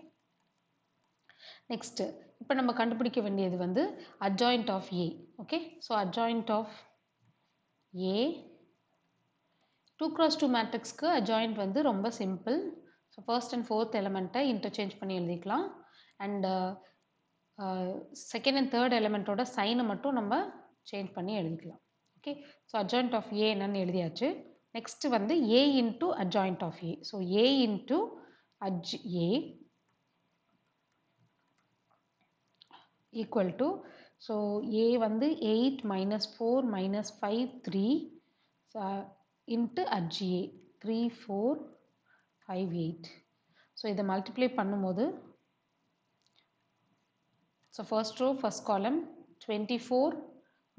நெக்ஸ்ட்டு இப்போ நம்ம கண்டுபிடிக்க வேண்டியது வந்து adjoint of A. Okay, so adjoint of A 2 cross 2 மேட்ரிக்ஸ்க்கு adjoint வந்து ரொம்ப simple. So first and fourth எலிமெண்ட்டை இன்டர்சேஞ்ச் பண்ணி எழுதிக்கலாம். அண்ட் செகண்ட் அண்ட் தேர்ட் எலிமெண்ட்டோட சைனை மட்டும் நம்ம சேஞ்ச் பண்ணி எழுதிக்கலாம். Okay, so adjoint of A என்னன்னு எழுதியாச்சு. நெக்ஸ்ட்டு வந்து A into adjoint of A. So A into A equal to, so A வந்து 8 minus 4 minus 5 3 into adj A 3 4 5 8. So இதை மல்டிப்ளை பண்ணும்போது So first row, first column, 24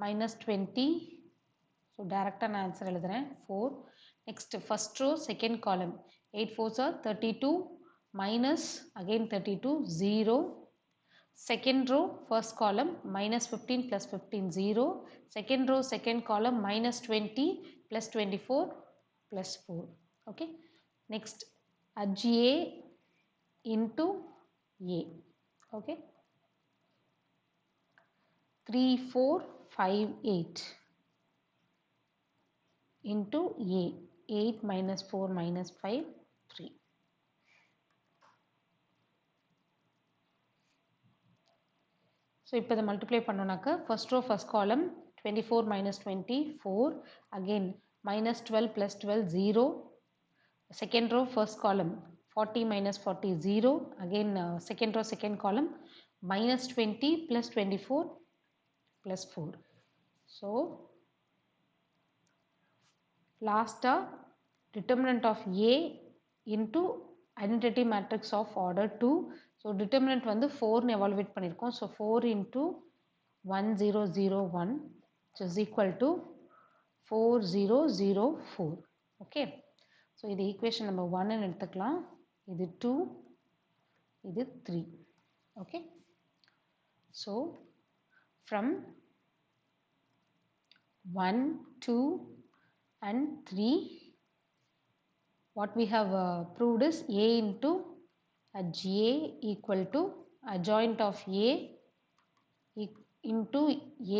minus 20. So direct answer எழுதுறேன் 4. Next first row, second column, 8 4s are 32 minus again 32, 0. Second row, first column, minus 15 plus 15, 0. Second row, second column, minus 20 plus 24 plus 4. Okay. Next, adj A into A. Okay. 3 4 5 8 into A. 8 minus 4 minus 5 3. So இப்போ இதை multiply பண்ணோம்னாக்க first row first column 24 minus 20 4, again minus 12 plus 12 0. Second row first column 40 minus 40 0, again second row second column minus 20 plus 24 plus 4. So last determinant of A into identity matrix of order 2. So determinant வந்து 4 evaluate பண்ணிருக்கோம். So 4 into 1001 which is equal to 4004. Okay. So இது equation number 1 எடுத்துக்கலாம். இது 2, இது 3. Okay. So from 1, 2 and 3, what we have proved is A into adj A equal to adjoint of A into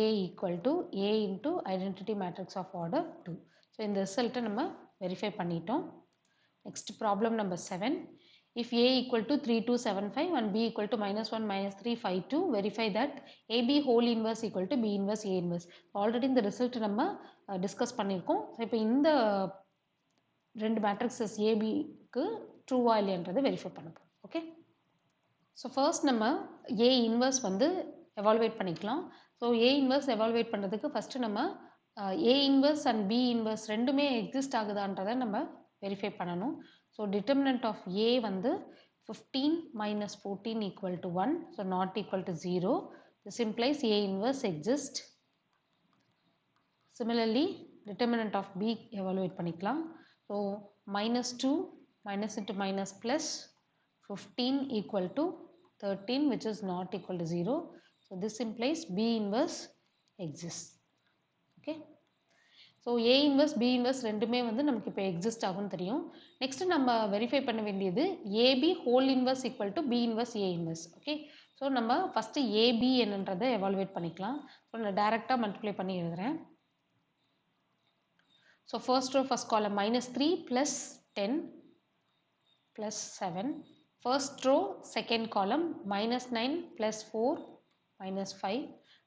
A equal to A into identity matrix of order 2. So இந்த result நம்ம verify பண்ணிட்டோம். Next problem number 7. If A equal to 3275 and B equal to minus 1 minus 3 5 2, verify that AB whole inverse equal to B inverse A inverse. Already இந்த result நம்ம discuss பண்ணிருக்கோம். இப்போ இந்த ரெண்டு matrices ஏபிக்கு ட்ரூவா இல்லையன்றதை verify பண்ண போகிறோம். ஓகே. ஸோ ஃபர்ஸ்ட் நம்ம A inverse வந்து எவாலுவேட் பண்ணிக்கலாம். ஸோ ஏ இன்வர்ஸ் எவாலுவேட் பண்ணுறதுக்கு ஃபஸ்ட்டு நம்ம A inverse and B inverse ரெண்டுமே எக்ஸிஸ்ட் ஆகுதான்றதை நம்ம வெரிஃபை பண்ணணும். ஸோ டிட்டர்மினன்ட் ஆஃப் ஏ வந்து 15 minus 14 equal to 1, so not equal to 0. This implies A inverse exists. Similarly, determinant of B evaluate பண்ணிக்கலாம். So minus 2 minus into minus plus 15 equal to 13, which is not equal to 0. So this implies B inverse exists. Okay. So A inverse B inverse ரெண்டுமே வந்து நமக்கு இப்போ exist ஆகும்னு தெரியும். Next நம்ம verify பண்ண வேண்டியது AB whole inverse equal to B inverse A inverse. Okay. So நம்ம ஃபஸ்ட்டு AB என்னன்றதை எவாலுவேட் பண்ணிக்கலாம். ஸோ நான் டைரெக்டாக மல்டிப்ளை பண்ணி எழுதுகிறேன். So first row first column minus 3 plus 10 plus 7. First row second column minus 9 plus 4 minus 5.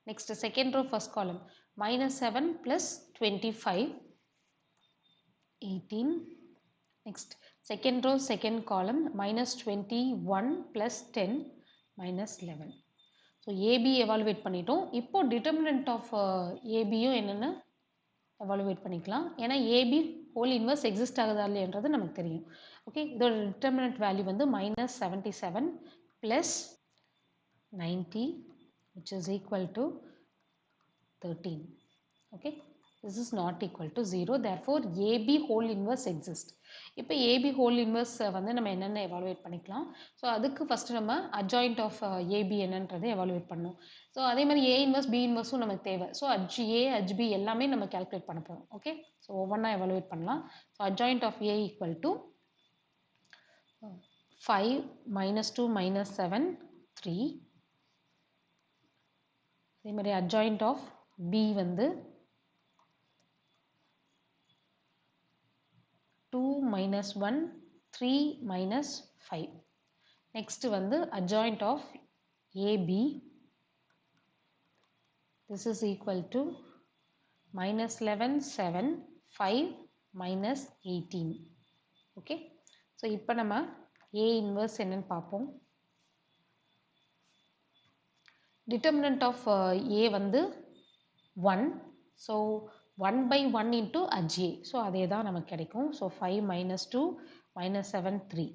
Next second row first column minus 7 plus 25 18. Next second row second column minus 21 plus 10 minus 11. So AB evaluate பண்ணிட்டோம். இப்போ determinant of AB என்னென்ன evaluate பண்ணிக்கலாம். ஏன்னா AB whole inverse exist ஆகுதா இல்லையன்றது நமக்கு தெரியும். Okay. இதோட determinant value வந்து minus 77 plus 90 which is equal to 13. Okay. This is not equal to 0. Therefore, AB whole inverse exists. இப்போ AB whole inverse வந்து நம்ம என்னென்ன evaluate பண்ணிக்கலாம். ஸோ அதுக்கு ஃபஸ்ட்டு நம்ம adjoint of AB என்னன்றதை evaluate பண்ணணும். ஸோ அதே மாதிரி A inverse B inverseம் நமக்கு தேவை. So adj A adj B எல்லாமே நம்ம calculate பண்ண போகிறோம். ஓகே. ஸோ ஒவ்வொன்றா evaluate பண்ணலாம். So adjoint of A equal to 5 minus 2 minus 7 3. அதே மாதிரி adjoint of B வந்து 2 minus 1 3 minus 5. Next வந்து adjoint of AB. This is equal to minus 11 7 5 minus 18. Okay. So இப்போ நம்ம A inverse என்னன்னு பார்ப்போம். Determinant of A வந்து 1. So 1 by 1 into adj A. So அதே தான் நமக்கு கிடைக்கும். So 5 minus 2 minus 7 3.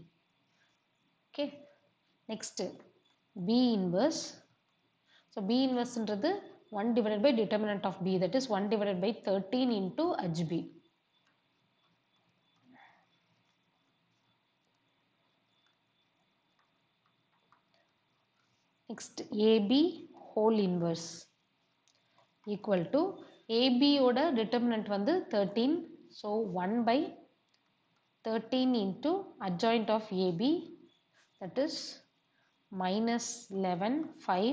Okay. Next B inverse. So B inverse என்றது 1 divided by determinant of B, that is 1 divided by 13 into HB. Next AB whole inverse equal to AB ஓட determinant வந்து 13, so 1 by 13 into adjoint of AB, that is minus 11 5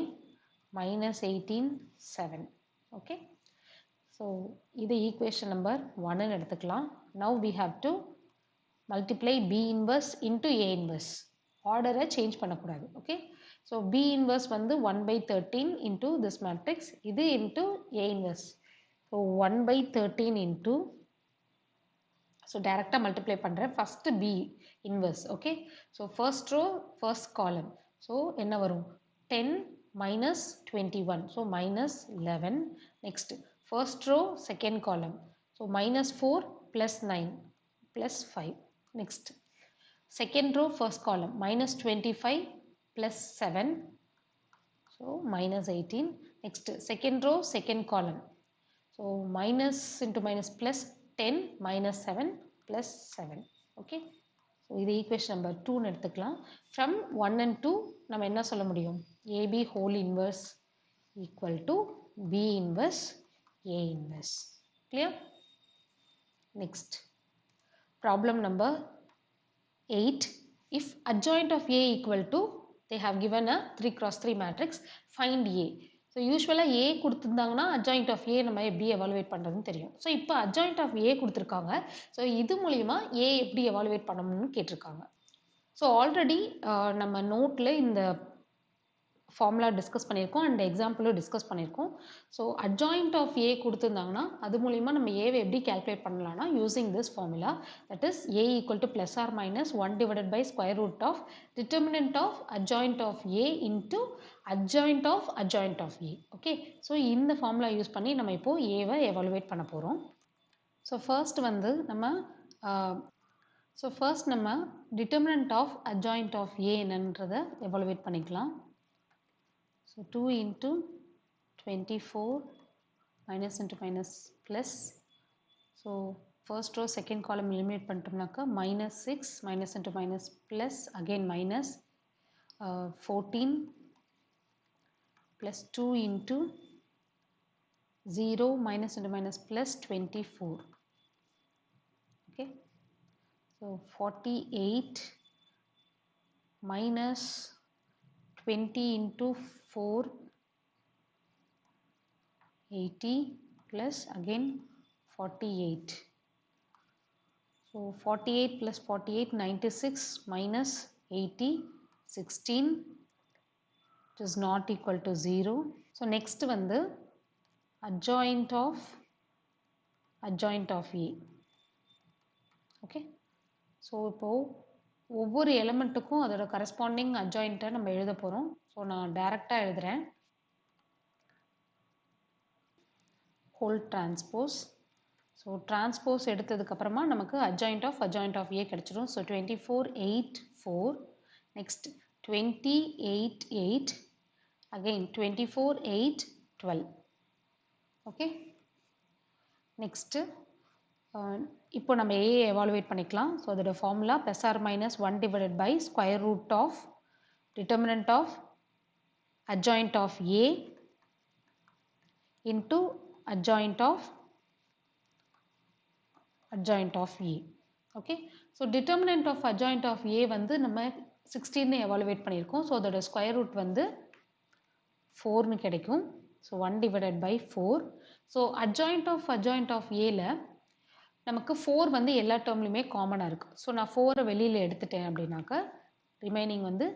minus 18 7. Okay, so இது equation number 1 ன்னு எடுத்துக்கலாம். Now we have to multiply B inverse into A inverse. ஆர்டரை change பண்ணக்கூடாது. Okay, so B inverse வந்து 1 by 13 into this matrix, இது into A inverse. So 1 by 13 into, so டைரெக்டாக multiply பண்ணுறேன். First B inverse. Okay, so first row first column, so என்ன வரும் 10 minus 21, so minus 11. Next first row second column, so minus 4 plus 9 plus 5. Next second row first column, minus 25 plus 7, so minus 18. Next second row second column, so minus into minus plus 10 minus 7 plus 7. Okay, so இது equation number 2 ன்னு எடுத்துக்கலாம். From 1 and 2 நம்ம என்ன சொல்ல முடியும், AB whole inverse equal to B inverse A inverse. Clear? Next problem number 8. If adjoint of A equal to, they have given a 3 cross 3 matrix, find A. So usually A கொடுத்திருந்தாங்கன்னா adjoint of A நம்ம எப்படி evaluate பண்ணுறதுன்னு தெரியும். So இப்போ adjoint of A கொடுத்துருக்காங்க. So இது மூலிமா A எப்படி evaluate பண்ணணும்னு கேட்டிருக்காங்க. ஸோ ஆல்ரெடி நம்ம நோட்டில் இந்த ஃபார்முலா டிஸ்கஸ் பண்ணியிருக்கோம் அண்ட் எக்ஸாம்பிளும் டிஸ்கஸ் பண்ணியிருக்கோம். ஸோ அட்ஜாயிண்ட் ஆஃப் ஏ கொடுத்துருந்தாங்கன்னா அது மூலிமா நம்ம ஏவை எப்படி கேல்குலேட் பண்ணலாம்னா using this formula, that is A equal to plus or minus 1 divided by square root of determinant of adjoint of A into adjoint of A. Okay, so இந்த formula use பண்ணி நம்ம இப்போது ஏவை எவாலுவேட் பண்ண போகிறோம். So first வந்து நம்ம determinant of adjoint of ஏ என்னன்றதை எவாலுவேட் பண்ணிக்கலாம். So 2 into 24 minus into minus plus, so first row second column eliminate பண்ணிட்டோம்னாக்கா minus 6 minus into minus plus again minus 14 plus 2 into 0 minus into minus plus 24. Okay, so 48 minus 20 into 4 80 plus again 48. So 48 plus 48 96 minus 80 16, it is not equal to 0. So next வந்து adjoint of A. Okay, so இப்போ ஒவ்வொரு எலிமெண்ட்டுக்கும் அதோட corresponding அட்ஜாயிண்ட்டை நம்ம எழுத போகிறோம். So நான் டைரெக்டாக எழுதுகிறேன். Whole transpose. ஸோ டிரான்ஸ்போஸ் எடுத்ததுக்கப்புறமா நமக்கு அட்ஜாயிண்ட் ஆஃப் ஏ கிடச்சிடும். So 24 8 4, next 28 8, again 24 8 12. Okay, next இப்போ நம்ம ஏ எவாலுவேட் பண்ணிக்கலாம். ஸோ அதோட formula plus or minus 1 divided by square root of determinant of adjoint of A into adjoint of A. Okay, so determinant of adjoint of A வந்து நம்ம 16 evaluate பண்ணியிருக்கோம். So அதோட square root வந்து 4ன்னு கிடைக்கும். So 1 divided by 4. So adjoint of ஏல நமக்கு 4 வந்து எல்லா டேர்ம்லையுமே காமனாக இருக்குது. ஸோ நான் 4 வெளியில் எடுத்துட்டேன் அப்படின்னாக்கா ரிமைனிங் வந்து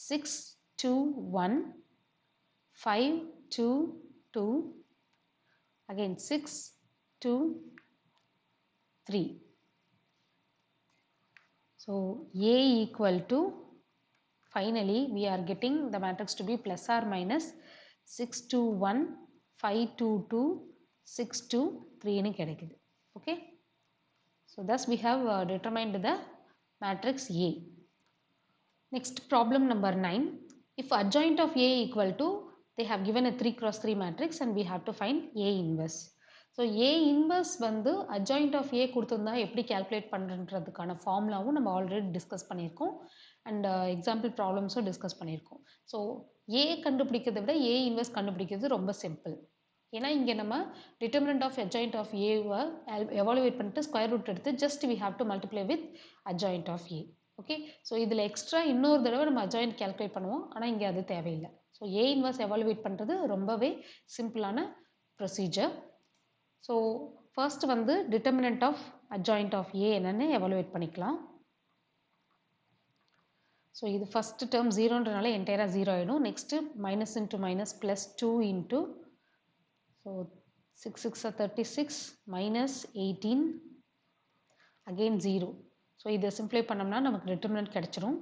6 2 1 5 2 2, again 6 2 3. So A equal to, finally we are getting the matrix to be plus or minus 6 2 1 5 2 2 6 2 3 ன்னு கிடைக்குது. Okay, so thus we have determined the matrix A. Next problem number 9. If adjoint of A equal to, they have given a 3 cross 3 matrix and we have to find A inverse. So A inverse வந்து adjoint of A கொடுத்திருந்தா எப்படி calculate பண்ணுறதுக்கான ஃபார்முலாவும் நம்ம already discuss பண்ணியிருக்கோம் and example ப்ராப்ளம்ஸும் discuss பண்ணியிருக்கோம். So A கண்டுபிடிக்கிறத விட A inverse கண்டுபிடிக்கிறது ரொம்ப சிம்பிள். ஏன்னா இங்கே நம்ம டிட்டர்மினன்ட் ஆஃப் adjoint of Aவை எவாலுவேட் பண்ணிட்டு ஸ்கொயர் ரூட் எடுத்து just we have to multiply with adjoint of A. Okay, so இதில் எக்ஸ்ட்ரா இன்னொரு தடவை நம்ம adjoint calculate பண்ணுவோம், ஆனால் இங்கே அது தேவையில்லை. ஸோ A inverse எவாலுவேட் பண்ணுறது ரொம்பவே சிம்பிளான ப்ரொசீஜர். ஸோ ஃபர்ஸ்ட் வந்து determinant of adjoint of A என்னென்னு எவாலுவேட் பண்ணிக்கலாம். ஸோ இது ஃபஸ்ட்டு டேர்ம் ஜீரோன்றனால என்டையராக ஜீரோ ஆகிடும். Next minus into minus plus 2 into so 6 6 are 36 minus 18 again 0. So இதை simplify பண்ணோம்னா நமக்கு determinant கிடைச்சிரும்.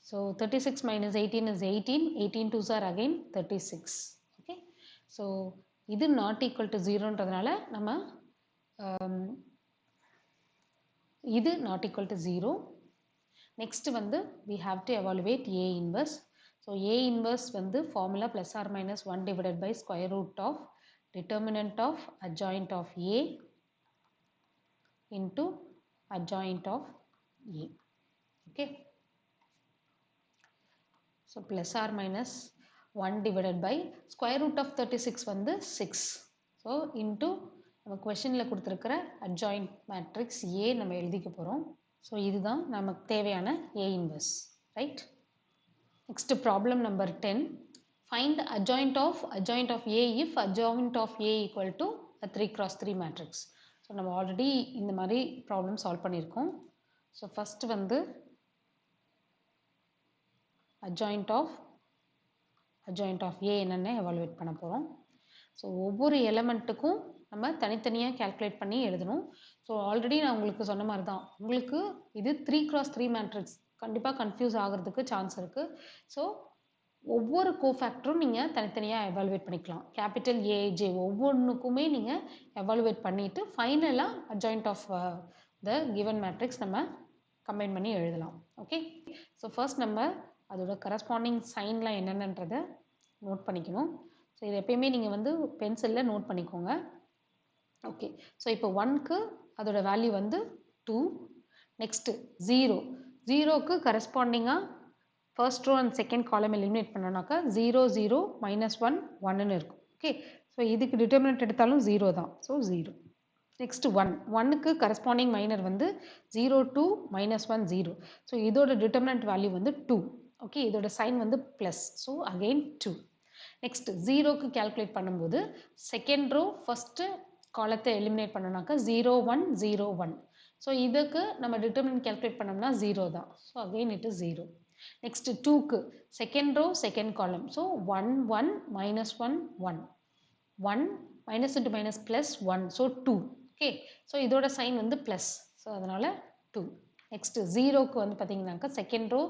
So 36 minus 18 is 18. 18 2s are again 36. Okay. So இது not equal to 0ன்றதுனால நம்ம இது not equal to 0. Next வந்து we have to evaluate A inverse. So A inverse வந்து formula plus or minus 1 divided by square root of determinant of adjoint of A into adjoint of A. Okay. So plus or minus 1 divided by square root of 36 வந்து 6. So into நம்ம questionல கொடுத்திருக்கிற adjoint matrix A நம்ம எழுதிக்க போகிறோம். So இதுதான் நமக்கு தேவையான A inverse. Right. Next problem number 10. Find adjoint of A if adjoint of A equal to a 3 cross 3 matrix. So நம்ம ஆல்ரெடி இந்த மாதிரி ப்ராப்ளம் சால்வ் பண்ணியிருக்கோம். ஸோ ஃபஸ்ட்டு வந்து adjoint of A என்னென்ன எவாலுவேட் பண்ண போகிறோம். ஸோ ஒவ்வொரு எலமெண்ட்டுக்கும் நம்ம தனித்தனியாக கேல்குலேட் பண்ணி எழுதணும். ஸோ ஆல்ரெடி நான் உங்களுக்கு சொன்ன மாதிரி தான், உங்களுக்கு இது 3 cross 3 மேட்ரிக்ஸ் கண்டிப்பாக கன்ஃபியூஸ் ஆகிறதுக்கு சான்ஸ் இருக்குது. ஸோ ஒவ்வொரு கோஃபேக்டரும் நீங்கள் தனித்தனியாக எவாலுவேட் பண்ணிக்கலாம். கேபிட்டல் ஏஜே ஒவ்வொன்றுக்குமே நீங்கள் எவாலுவேட் பண்ணிவிட்டு ஃபைனலாக adjoint of the given matrix நம்ம கம்பைன் பண்ணி எழுதலாம். ஓகே, ஸோ ஃபர்ஸ்ட் நம்ம அதோட கரஸ்பாண்டிங் சைன்லாம் என்னென்னன்றதை நோட் பண்ணிக்கணும். ஸோ இது எப்பயுமே நீங்கள் வந்து பென்சிலில் நோட் பண்ணிக்கோங்க. ஓகே, ஸோ இப்போ 1க்கு அதோட வேல்யூ வந்து 2. நெக்ஸ்ட்டு 0க்கு கரஸ்பாண்டிங்காக first row and second column eliminate பண்ணோம்னாக்கா 0 0 -1 1ன்னு இருக்கும். ஓகே, ஸோ இதுக்கு டிட்டர்மினன்ட் எடுத்தாலும் 0 தான். ஸோ 0. நெக்ஸ்ட் 1க்கு கரஸ்பாண்டிங் மைனர் வந்து 0 2 -1 0. ஸோ இதோட டிட்டர்மினன்ட் வேல்யூ வந்து 2. ஓகே, இதோட சைன் வந்து ப்ளஸ். So again 2. நெக்ஸ்ட் 0க்கு கேல்குலேட் பண்ணும்போது செகண்ட் ரோ ஃபஸ்ட்டு காலத்தை எலிமினேட் பண்ணோம்னாக்கா 0 1 0 1. ஸோ இதுக்கு நம்ம டிட்டர்மினன்ட் கேல்குலேட் பண்ணோம்னா 0 தான். So again it is 0. Next 2க்கு second row second column. So 1 1 -1 1 1 minus into minus plus 1. So 2. Okay, so இதோட சைன் வந்து ப்ளஸ். ஸோ அதனால் 2. நெக்ஸ்ட்டு 0க்கு வந்து பார்த்தீங்கன்னாக்கா second row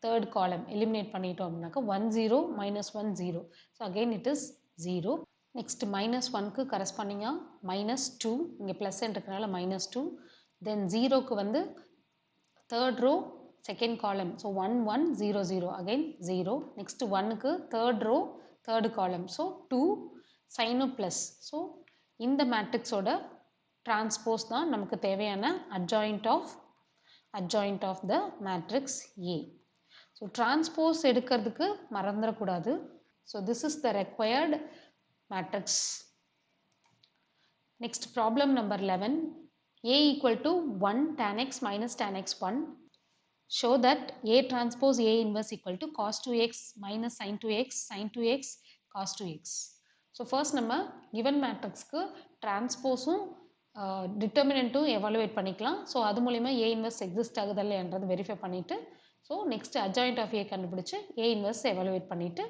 third column eliminate பண்ணிட்டோம் அப்படின்னாக்கா 1 0 -1 0. So again it is 0. Next -1க்கு கரஸ்பாண்டிங்காக -2, இங்கே ப்ளஸ் இருக்கிறனால -2. தென் 0க்கு வந்து third row second column. So 1 1 0 0 again 0. Next 1க்கு third row third column. So 2 சைனும் ப்ளஸ். ஸோ இந்த மேட்ரிக்ஸோட டிரான்ஸ்போஸ் தான் நமக்கு தேவையான adjoint of the matrix A. So transpose எடுக்கிறதுக்கு மறந்துடக்கூடாது. So this is the required matrix. Next problem number 11. A equal to 1 tan x minus tan x 1. Show that A transpose A inverse equal to cos 2x minus sin 2x sin 2x cos 2x. So first நம்ம given matrixக்கு டிரான்ஸ்போஸும் டிட்டர்மினண்ட்டும் evaluate பண்ணிக்கலாம். So அது மூலிமா A inverse exist ஆகுதா இல்லையான்றதை verify பண்ணிவிட்டு so next adjoint of A கண்டுபிடிச்சு A inverse evaluate பண்ணிவிட்டு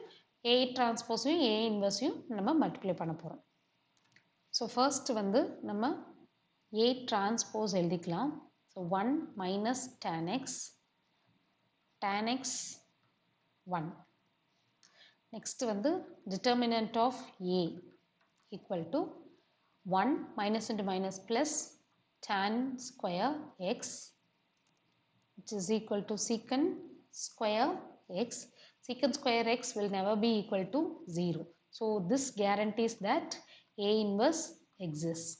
A டிரான்ஸ்போஸையும் A inverseயும் நம்ம multiply பண்ண போகிறோம். ஸோ ஃபர்ஸ்ட் வந்து நம்ம A transpose எழுதிக்கலாம். So 1 minus tan x 1. Next வந்து determinant of A equal to 1 minus into minus plus tan square x which is equal to secant square x. secant square x will never be equal to 0. So this guarantees that A inverse exists.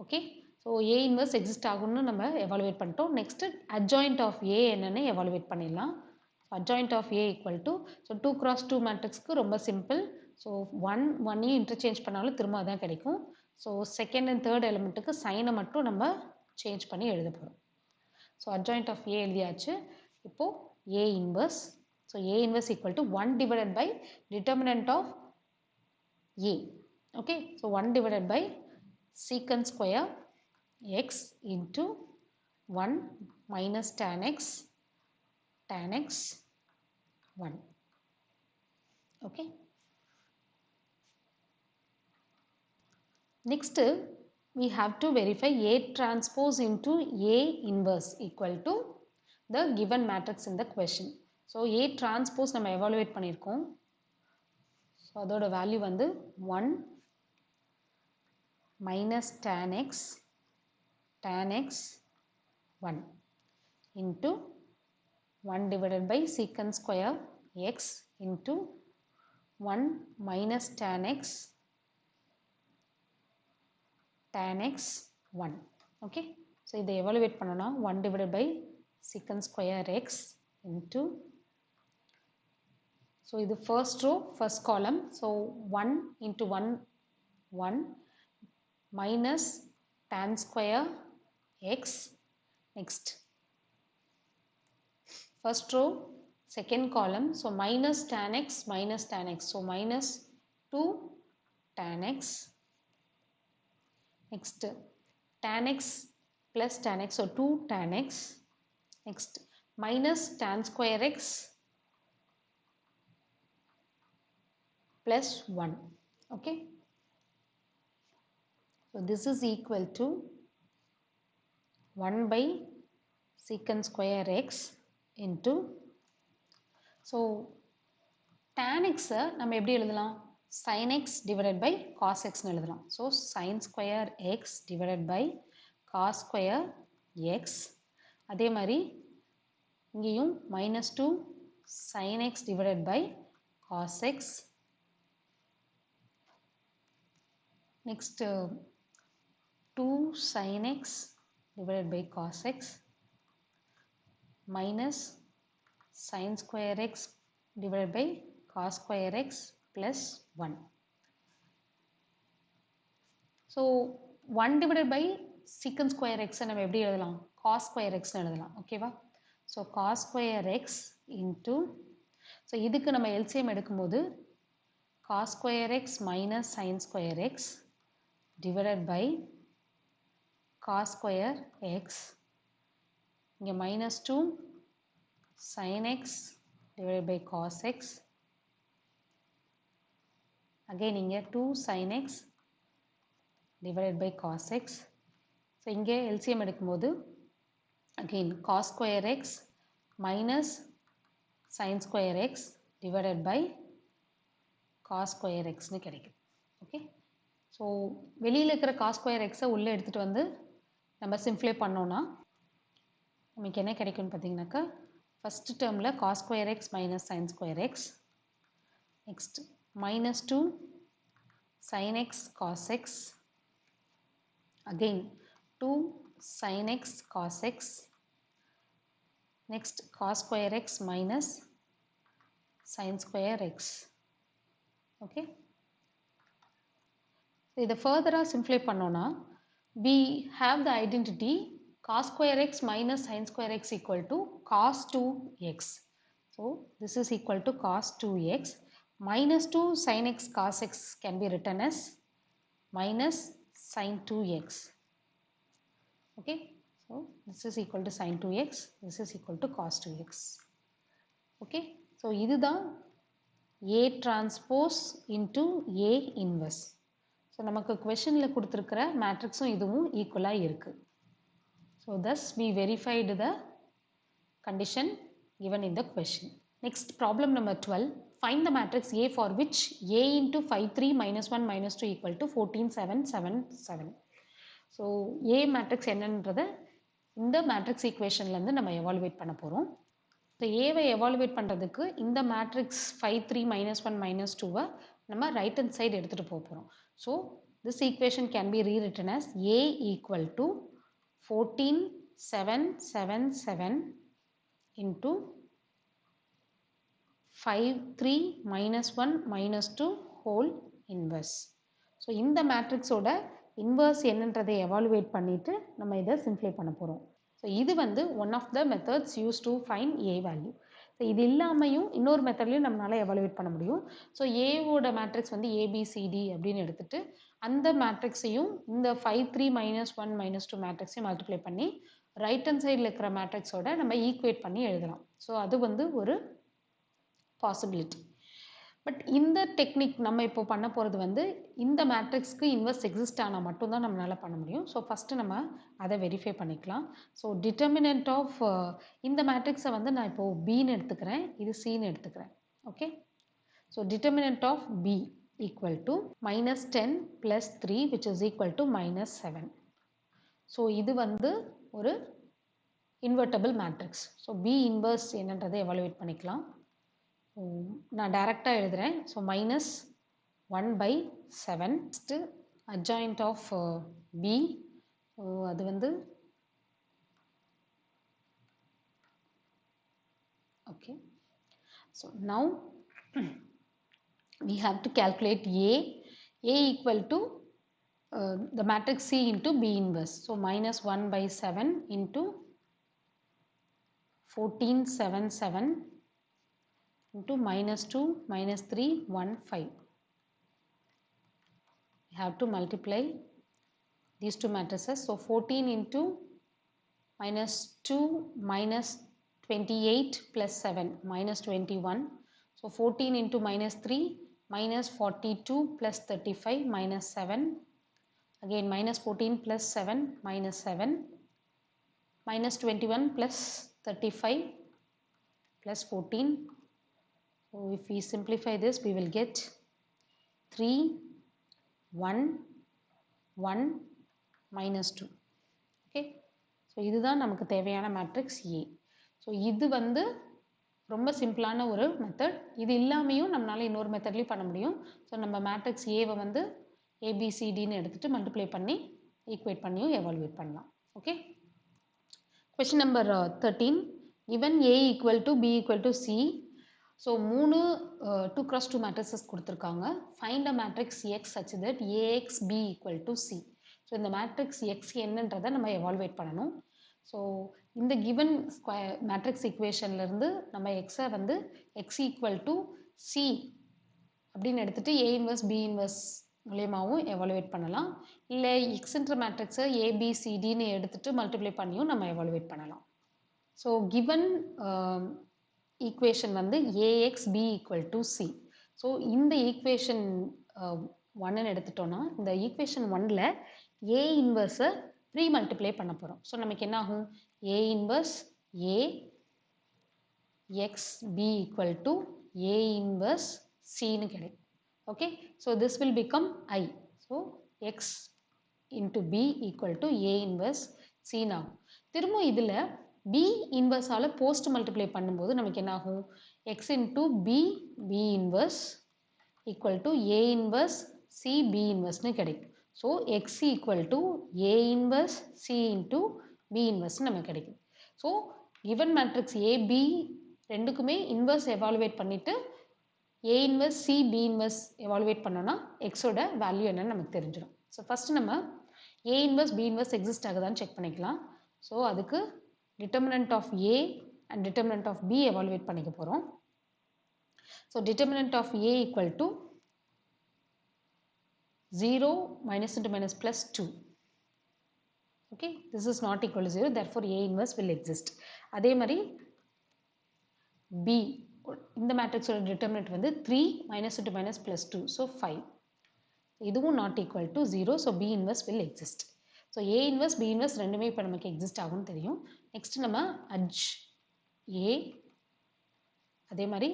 Okay, so A inverse exist ஆகும்னு நம்ம evaluate பண்ணிட்டோம். Next adjoint of A என்னன்னு evaluate பண்ணிடலாம். So adjoint of A equal to, so 2 cross 2 matrixக்கு ரொம்ப simple. So 1 interchange பண்ணாலும் திரும்ப அதான் கிடைக்கும். So second and third elementக்கு சைனை மட்டும் நம்ம சேஞ்ச் பண்ணி எழுத போகிறோம். ஸோ adjoint of A எழுதியாச்சு. இப்போ A inverse. So A inverse equal to 1 divided by determinant of A. Okay, so 1 divided by secant square x into 1 minus tan x 1. Okay. Next, we have to verify A transpose into A inverse equal to the given matrix in the question. So A transpose நம்ம evaluate பண்ணியிருக்கோம். So அதோட value வந்து 1 minus tan x 1 into 1 divided by secant square x into 1 minus tan x 1. Okay, so இதை evaluate பண்ணனா 1 divided by secant square x into, so இது first row first column, so 1 into 1 minus tan square x. Next first row second column, so minus tan x, so minus 2 tan x. Next tan x plus tan x, so 2 tan x. Next minus tan square x plus 1. Okay, so this is equal to 1 by secant square x into, so tan x நம்ம எப்படி எழுதலாம், sin x divided by cos x னு எழுதலாம். So sin square x divided by cos square x. அதே மாதிரி இங்கேயும் minus 2 sin x divided by cos x. Next 2 sin x divided by cos x minus sin square x divided by cos square x plus 1. So 1 divided by secant square x நம்ம எப்படி எழுதலாம், cos square x னு எழுதலாம். ஓகேவா, so cos square x into, so இதுக்கு நம்ம LCM எடுக்கும்போது cos square x minus sin square x divided by cos square x, இங்க minus 2 sin x divided by cos x, again இங்க 2 sin x divided by cos x. So இங்கே LCM எடுக்கும்போது again cos square x minus sin square x divided by cos square x னு கிடைக்கும். Okay, so வெளியில் இருக்கிற cos square x உள்ளே எடுத்துகிட்டு வந்து நம்ம சிம்ப்ளை பண்ணோன்னா நமக்கு என்ன கிடைக்கும்னு பார்த்தீங்கன்னாக்கா, ஃபஸ்ட் டேர்மில் cos square x minus sin square x, next minus 2 sin x cos x, again 2 sin x cos x, next cos square x minus sin square x. Okay, இதை ஃபர்தராக சிம்ப்ளை பண்ணோன்னா we have the identity cos square x minus sin square x equal to cos 2x. So this is equal to cos 2x. Minus 2 sin x cos x can be written as minus sin 2x. Okay, so this is equal to sin 2x, this is equal to cos 2x. Okay, so இதுதான் A transpose into A inverse. So நமக்கு questionல கொடுத்திருக்கிற மேட்ரிக்ஸும் இதுவும் ஈக்குவலாக இருக்கு. So thus we verified the condition given in the question. Next problem number 12. Find the matrix A for which A into 5 3 minus 1 minus 2 equal to 14 7 7 7. So A matrix என்னன்றதை இந்த matrix equationலேருந்து நம்ம evaluate பண்ண போகிறோம். ஸோ ஏவை evaluate பண்ணுறதுக்கு இந்த matrix 5 3 -1 -2 நம்ம right hand side எடுத்துகிட்டு போக போகிறோம். So this equation can be rewritten as A equal to 14 7 7 7 into 5 3 -1 -2 whole inverse. So இந்த மேட்ரிக்ஸோட இன்வர்ஸ் என்னன்றதை எவாலுவேட் பண்ணிவிட்டு நம்ம இதை சிம்ப்ளை பண்ண போகிறோம். ஸோ இது வந்து one of the methods use to find A value. So இது இல்லாமையும் இன்னொரு மெத்தட்லையும் நம்மளால் எவாலுவேட் பண்ண முடியும். ஸோ ஏவோட மேட்ரிக்ஸ் வந்து ஏபிசிடி அப்படின்னு எடுத்துகிட்டு அந்த மேட்ரிக்ஸையும் இந்த 5 3 -1 -2 மேட்ரிக்ஸையும் மல்டிப்ளை பண்ணி ரைட் ஹேண்ட் சைடில் இருக்கிற மேட்ரிக்ஸோட நம்ம ஈக்குவேட் பண்ணி எழுதலாம். ஸோ அது வந்து ஒரு பாசிபிலிட்டி. பட் இந்த டெக்னிக் நம்ம இப்போ பண்ண போகிறது வந்து இந்த மேட்ரிக்ஸ்க்கு இன்வெர்ஸ் எக்ஸிஸ்ட் ஆனால் மட்டும்தான் நம்மளால் பண்ண முடியும். ஸோ ஃபஸ்ட்டு நம்ம அதை வெரிஃபை பண்ணிக்கலாம். ஸோ டிட்டர்மினன்ட் ஆஃப் இந்த மேட்ரிக்ஸை வந்து நான் இப்போது பின்னு எடுத்துக்கிறேன், இது சின்னு எடுத்துக்கிறேன். Okay, so determinant of B equal to -10 + 3 which is equal to -7. So இது வந்து ஒரு invertible matrix. So B inverse என்னன்றதை எவாலுவேட் பண்ணிக்கலாம். நான் டைரெக்டாக எழுதுகிறேன். So -1/7 next adjoint of B. So அது வந்து okay. So now we have to calculate A equal to the matrix C into B inverse. So -1/7 into 14 7 7 into -2 -3 1 5. We have to multiply these two matrices. So 14 into -2 -28 + 7 -21. So 14 into -3 -42 + 35 -7. Again -14 + 7 -7 -21 + 35 + 14. So if we simplify this, we will get 3 1 1 -2. Okay, so இதுதான் நமக்கு தேவையான matrix A. So இது வந்து ரொம்ப சிம்பிளான ஒரு method. இது இல்லாமையும் நம்மளால் இன்னொரு மெத்தட்லையும் பண்ண முடியும். ஸோ நம்ம மேட்ரிக்ஸ் ஏவை வந்து ஏபிசிடின்னு எடுத்துகிட்டு மல்டிப்ளை பண்ணி ஈக்குவேட் பண்ணியும் எவாலுவேட் பண்ணலாம். Okay, question number 13. given A equal to B equal to C. So 2x2 matrices கொடுத்துருக்காங்க. Find a matrix X such that AX B equal to C. So இந்த matrix X என்னன்றதை நம்ம evaluate பண்ணணும். So இந்த given matrix ஈக்குவேஷன்லேருந்து நம்ம எக்ஸை வந்து X equal to C அப்படின்னு எடுத்துகிட்டு ஏ இன்வர்ஸ் பி இன்வர்ஸ் மூலியமாகவும் எவாலுவேட் பண்ணலாம். இல்லை எக்ஸ்ன்ற மேட்ரிக்ஸை ஏபிசிடின்னு எடுத்துகிட்டு மல்டிப்ளை பண்ணியும் நம்ம எவாலுவேட் பண்ணலாம். ஸோ கிவன் ஈக்குவேஷன் வந்து A X B equal to C. So இந்த ஈக்குவேஷன் 1ன்னு எடுத்துட்டோன்னா இந்த ஈக்குவேஷன் 1ல் ஏ இன்வர்ஸை ப்ரீ மல்டிப்ளை பண்ண போகிறோம். ஸோ நமக்கு என்ன ஆகும்? A inverse A X B equal to A inverse சின்னு கிடைக்கும். Okay, so this will become I. So X into B equal to A inverse சின்னு ஆகும். திரும்ப இதில் பி இன்வர்ஸால் போஸ்ட் மல்டிப்ளை பண்ணும்போது நமக்கு என்ன ஆகும்? X into B B inverse equal to A inverse C B இன்வர்ஸ்னு கிடைக்கும். So X equal to A inverse C into B இன்வர்ஸ்னு நமக்கு கிடைக்கும். ஸோ கிவன் மேட்ரிக்ஸ் ஏபி ரெண்டுக்குமே இன்வர்ஸ் எவாலுவேட் பண்ணிவிட்டு A inverse C B inverse evaluate பண்ணோன்னா எக்ஸோட value என்னன்னு நமக்கு தெரிஞ்சிடும். ஸோ ஃபஸ்ட்டு நம்ம A inverse B inverse exist ஆகுதான்னு செக் பண்ணிக்கலாம். ஸோ அதுக்கு determinant of A and determinant of B evaluate பண்ணிக்க போகிறோம். So determinant of A equal to 0 minus into minus plus 2. Okay, this is not equal to 0, therefore A inverse will exist. அதே மாதிரி B இந்த மேட்ரிக்ஸோட determinant வந்து 3 minus into minus plus 2, so 5. இதுவும் not equal to 0, so B inverse will exist. So A inverse B inverse ரெண்டுமே இப்போ நமக்கு exist ஆகும்னு தெரியும். நெக்ஸ்ட் நம்ம adj A அதே மாதிரி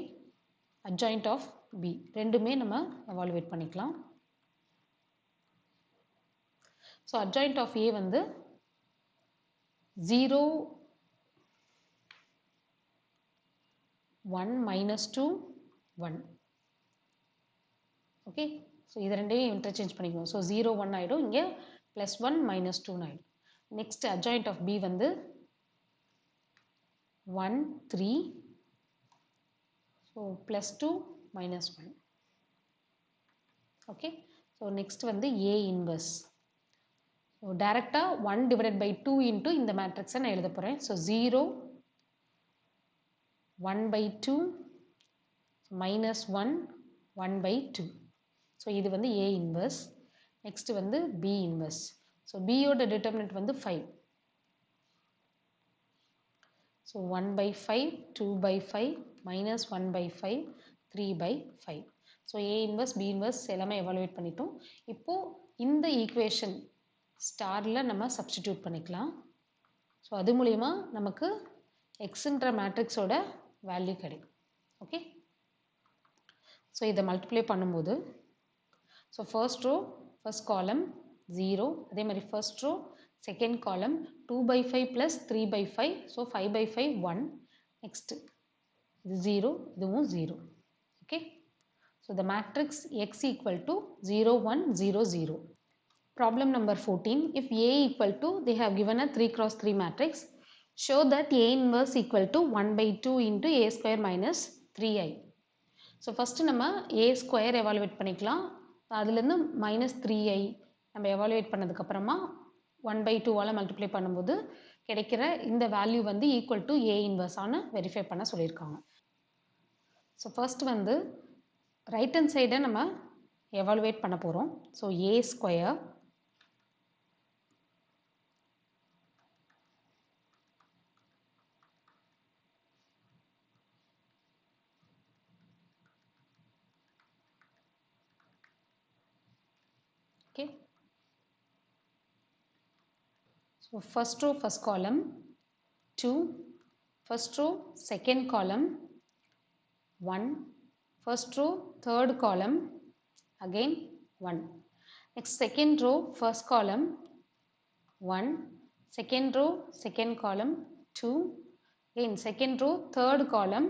adjoint of B ரெண்டுமே நம்ம எவாலுவேட் பண்ணிக்கலாம். ஸோ அட்ஜாயிண்ட் ஆஃப் ஏ வந்து 0 1 minus 2 1. ஓகே, ஸோ இது ரெண்டையும் இன்டர்சேஞ்ச் பண்ணிக்குவோம். ஸோ 0 1 ஆகிடும், இங்கே ப்ளஸ் 1 மைனஸ் 2 ஆகிடும். நெக்ஸ்ட் அட்ஜாயிண்ட் ஆஃப் பி வந்து 1 3, so plus 2 minus 1. Okay, so next வந்து ஏ இன்வர்ஸ். ஸோ டேரெக்டாக 1 டிவைடட் பை 2 இன்ட்டு இந்த மேட்ரிக்ஸை நான் எழுத போகிறேன். So 0 1 by 2 minus 1 1 by 2. So இது வந்து A inverse. நெக்ஸ்ட் வந்து B inverse. ஸோ B யோட டிட்டர்மினன்ட் வந்து 5. So 1 by 5 2 by 5 minus 1 by 5 3 by 5. So A inverse B inverse எல்லாமே எவாலுவேட் பண்ணிட்டோம். இப்போது இந்த ஈக்குவேஷன் ஸ்டாரில் நம்ம சப்ஸ்டிடியூட் பண்ணிக்கலாம். ஸோ அது மூலயமா நமக்கு எக்ஸுன்ற மேட்ரிக்ஸோட வேல்யூ கிடைக்கும். ஓகே, ஸோ இதை மல்டிப்ளை பண்ணும்போது so first row first column 0, அதே மாதிரி ஃபர்ஸ்ட் ரோ செகண்ட் காலம் 2 by 5 plus 3 by 5, so 5 by 5 1. Next இது 0, இதுவும் 0. Okay, so the matrix X equal to 0 1 0 0. Problem number 14. If A equal to, they have given a 3 cross 3 matrix. Show that A inverse equal to 1 by 2 into A square minus 3i. So first நம்ம A square evaluate பண்ணிக்கலாம். அதுலேருந்து minus 3i நம்ம evaluate பண்ணதுக்கப்புறமா 1 by 2வால் multiply பண்ணும்போது கிடைக்கிற இந்த value வந்து equal to A இன்வர்ஸான verify பண்ண சொல்லியிருக்காங்க. ஸோ ஃபர்ஸ்ட் வந்து ரைட் ஹேண்ட் சைடை நம்ம எவாலுவேட் பண்ண போகிறோம். So A square okay. So first row first column 2, first row second column 1, first row third column again 1. Next second row first column 1, second row second column 2, again second row third column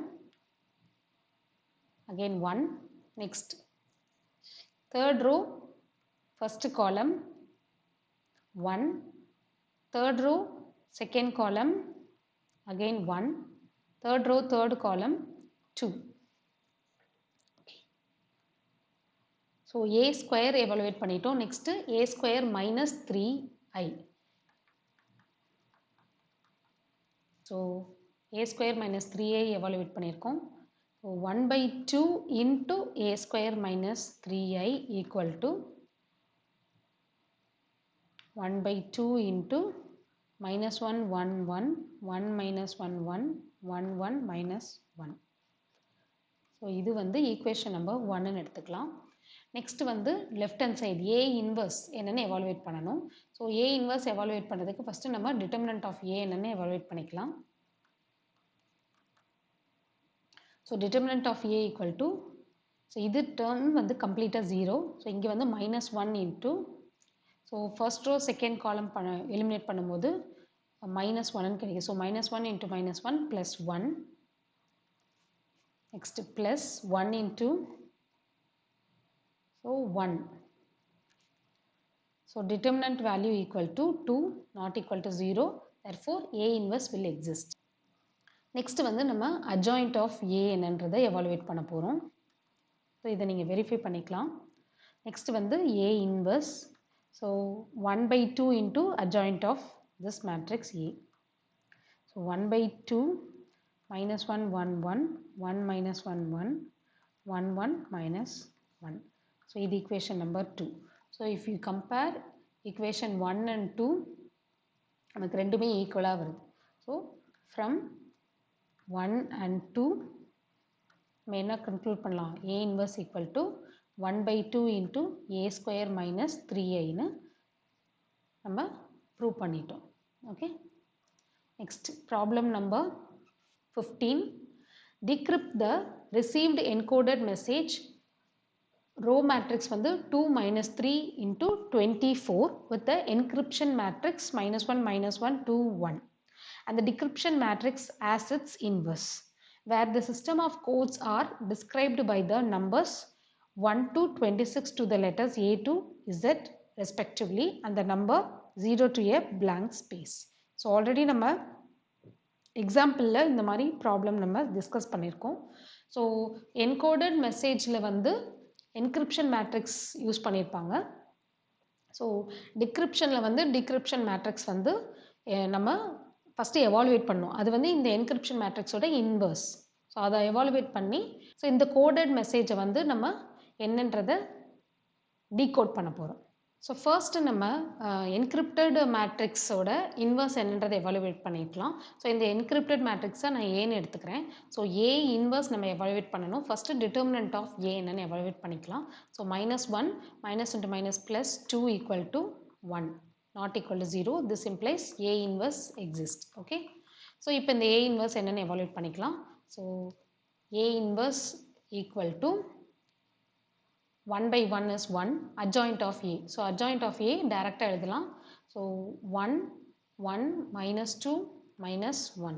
again 1. Next third row first column 1, third row second column again 1, third row third column 2. Okay. So A square evaluate பண்ணிட்டோம். Next A square minus 3i. So A square minus 3i evaluate பண்ணியிருக்கோம். So 1 by 2 into A square minus 3i equal to 1 by 2 into minus 1 1 1 1 minus 1 1 1 1 minus 1. So இது வந்து equation number 1ன்னு எடுத்துக்கலாம். Next வந்து left hand side A inverse என்னென்னு எவாலுவேட் பண்ணணும். So A inverse evaluate பண்ணுறதுக்கு ஃபஸ்ட்டு நம்ம டிட்டர்மினன்ட் ஆஃப் A என்னென்னு எவாலுவேட் பண்ணிக்கலாம். So determinant of A equal to, so இது டேர்ம் வந்து கம்ப்ளீட்டாக 0. ஸோ இங்கே வந்து minus 1 into, so first row second column eliminate பண்ணும்போது minus 1 கிடைக்கும். So minus 1 into minus 1 plus 1. Next plus 1 into, so 1. So determinant value equal to 2, not equal to 0. Therefore A inverse will exist. Next வந்து நம்ம adjoint of A என்னன்றதை evaluate பண்ண போகிறோம். So இதை நீங்கள் verify பண்ணிக்கலாம். நெக்ஸ்ட் வந்து A inverse. So 1 by 2 into adjoint of this matrix A. So 1 by 2 minus 1 1 1 1 minus 1 1 1 1 minus 1. So this is equation number 2. So if you compare equation 1 and 2, நமக்கு ரெண்டுமே ஈக்குவலாக வருது. ஸோ ஃப்ரம் 1 and 2 நம்ம என்ன conclude பண்ணலாம்? A inverse equal to 1 by 2 into A square minus 3iன்னு நம்ம prove பண்ணிட்டோம். Okay, next problem number 15. Decrypt the received encoded message row matrix வந்து 2 minus 3 into 24 with the encryption matrix minus 1 minus 1 2 1 and the decryption matrix as its inverse. where the system of codes are described by the numbers 1 to 26 to the letters A to Z respectively and the number 0 to a blank space. So already நம்ம எக்ஸாம்பிளில் இந்த மாதிரி problem நம்ம discuss பண்ணியிருக்கோம். So encoded மெசேஜில் வந்து encryption matrix use பண்ணியிருப்பாங்க. So டிக்ரிப்ஷனில் வந்து decryption matrix வந்து நம்ம ஃபஸ்ட்டு எவாலுவேட் பண்ணோம். அது வந்து இந்த என்கிரிப்ஷன் மேட்ரிக்ஸோட இன்வர்ஸ். ஸோ அதை எவாலுவேட் பண்ணி ஸோ இந்த கோடட் மெசேஜை வந்து நம்ம என்னன்றதை டீகோட் பண்ண போகிறோம். ஸோ ஃபர்ஸ்ட்டு நம்ம என்கிரிப்டட் மேட்ரிக்ஸோட இன்வர்ஸ் என்னன்றதை எவாலுவேட் பண்ணிக்கலாம். ஸோ இந்த என்கிரிப்டட் மேட்ரிக்ஸை நான் ஏன்னு எடுத்துக்கிறேன். ஸோ ஏ இன்வர்ஸ் நம்ம எவாலுவேட் பண்ணணும். ஃபஸ்ட்டு டிட்டர்மினன்ட் ஆஃப் ஏ என்னன்னு எவாலுவேட் பண்ணிக்கலாம். So -1 minus into minus plus 2 equal to 1 not equal to 0. This implies A inverse exists. Okay. So இப்போ இந்த A inverse என்னன்னு எவாலுவேட் பண்ணிக்கலாம். So A inverse equal to 1 by 1 is 1 adjoint of A. So adjoint of A direct எழுதலாம். So 1 1 minus 2 minus 1.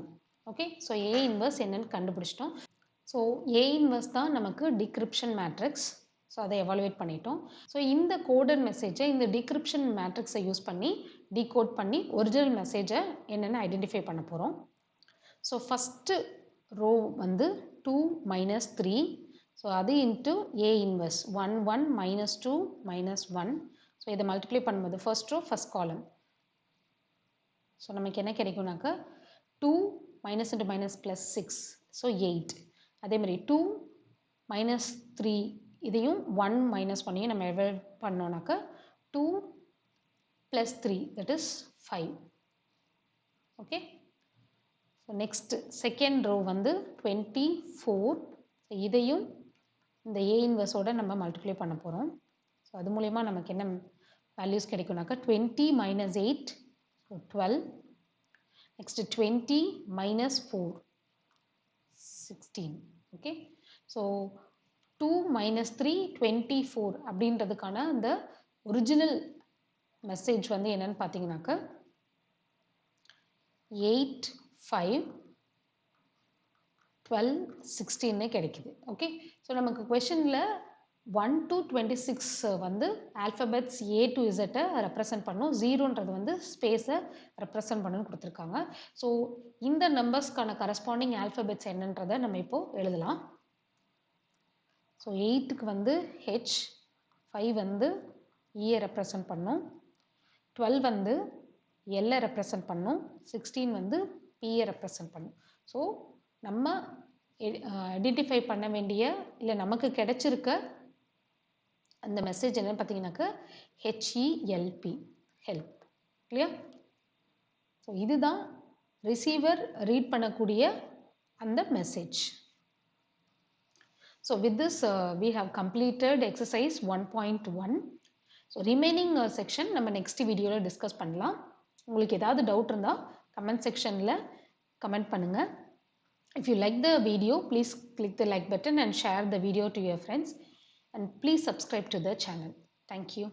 Okay. So A inverse என்னன்னு கண்டுபிடிச்சிட்டோம். So A inverse தான் நமக்கு decryption matrix. So அதை evaluate பண்ணிட்டோம். So இந்த coded மெசேஜை இந்த டிக்ரிப்ஷன் மேட்ரிக்ஸை யூஸ் பண்ணி டீகோட் பண்ணி ஒரிஜினல் மெசேஜை என்னென்னு ஐடென்டிஃபை பண்ண போகிறோம். ஸோ ஃபஸ்ட்டு ரோ வந்து 2 minus 3. ஸோ அது into A inverse 1 1 minus 2 minus 1. So இதை மல்டிப்ளை பண்ணும்போது first row first column. So நமக்கு என்ன கிடைக்கும்னாக்கா 2 minus into minus plus 6. So 8. அதேமாதிரி 2 minus 3 இதையும் 1 minus 1 நம்ம எவாலுவேட் பண்ணோம்னாக்கா 2 plus 3 that is 5. ஓகே. ஸோ நெக்ஸ்ட் செகண்ட் ரோ வந்து 24. இதையும் இந்த ஏ இன்வர்ஸோட நம்ம மல்டிப்ளை பண்ண போகிறோம். ஸோ அது மூலயமா நமக்கு என்ன வேல்யூஸ் கிடைக்கும்னாக்கா 20 minus 8 so 12. Next 20 minus 4 16. Okay. So 2 minus 3 24 அப்படின்றதுக்கான அந்த ஒரிஜினல் மெசேஜ் வந்து என்னன்னு பார்த்தீங்கன்னாக்கா 8 5 12 16 கிடைக்குது. ஓகே. ஸோ நமக்கு கொஷனில் 1 to 26 வந்து alphabets A to Z represent பண்ணும். 0ன்றது வந்து ஸ்பேஸை ரெப்ரசன்ட் பண்ணுன்னு கொடுத்துருக்காங்க. ஸோ இந்த நம்பர்ஸ்க்கான கரஸ்பாண்டிங் ஆல்ஃபபெட்ஸ் என்னன்றதை நம்ம இப்போது எழுதலாம். ஸோ 8க்கு வந்து H, 5 வந்து E ரெப்ரசன்ட் பண்ணும், 12 வந்து L ரெப்ரசன்ட் பண்ணும், 16 வந்து P ரெப்ரசன்ட் பண்ணும். ஸோ நம்ம ஐடென்டிஃபை பண்ண வேண்டிய இல்லை நமக்கு கிடைச்சிருக்க அந்த மெசேஜ் என்னன்னு பார்த்தீங்கன்னாக்கா HELP ஹெல்ப். இல்லையா? ஸோ இதுதான் ரிசீவர் ரீட் பண்ணக்கூடிய அந்த message. So with this we have completed exercise 1.1. So remaining section நம்ம next வீடியோவில் டிஸ்கஸ் பண்ணலாம். உங்களுக்கு ஏதாவது டவுட் இருந்தால் கமெண்ட் செக்ஷனில் கமெண்ட் பண்ணுங்கள். If you like the video, please click the like button and share the video to your friends. And please subscribe to the channel. Thank you.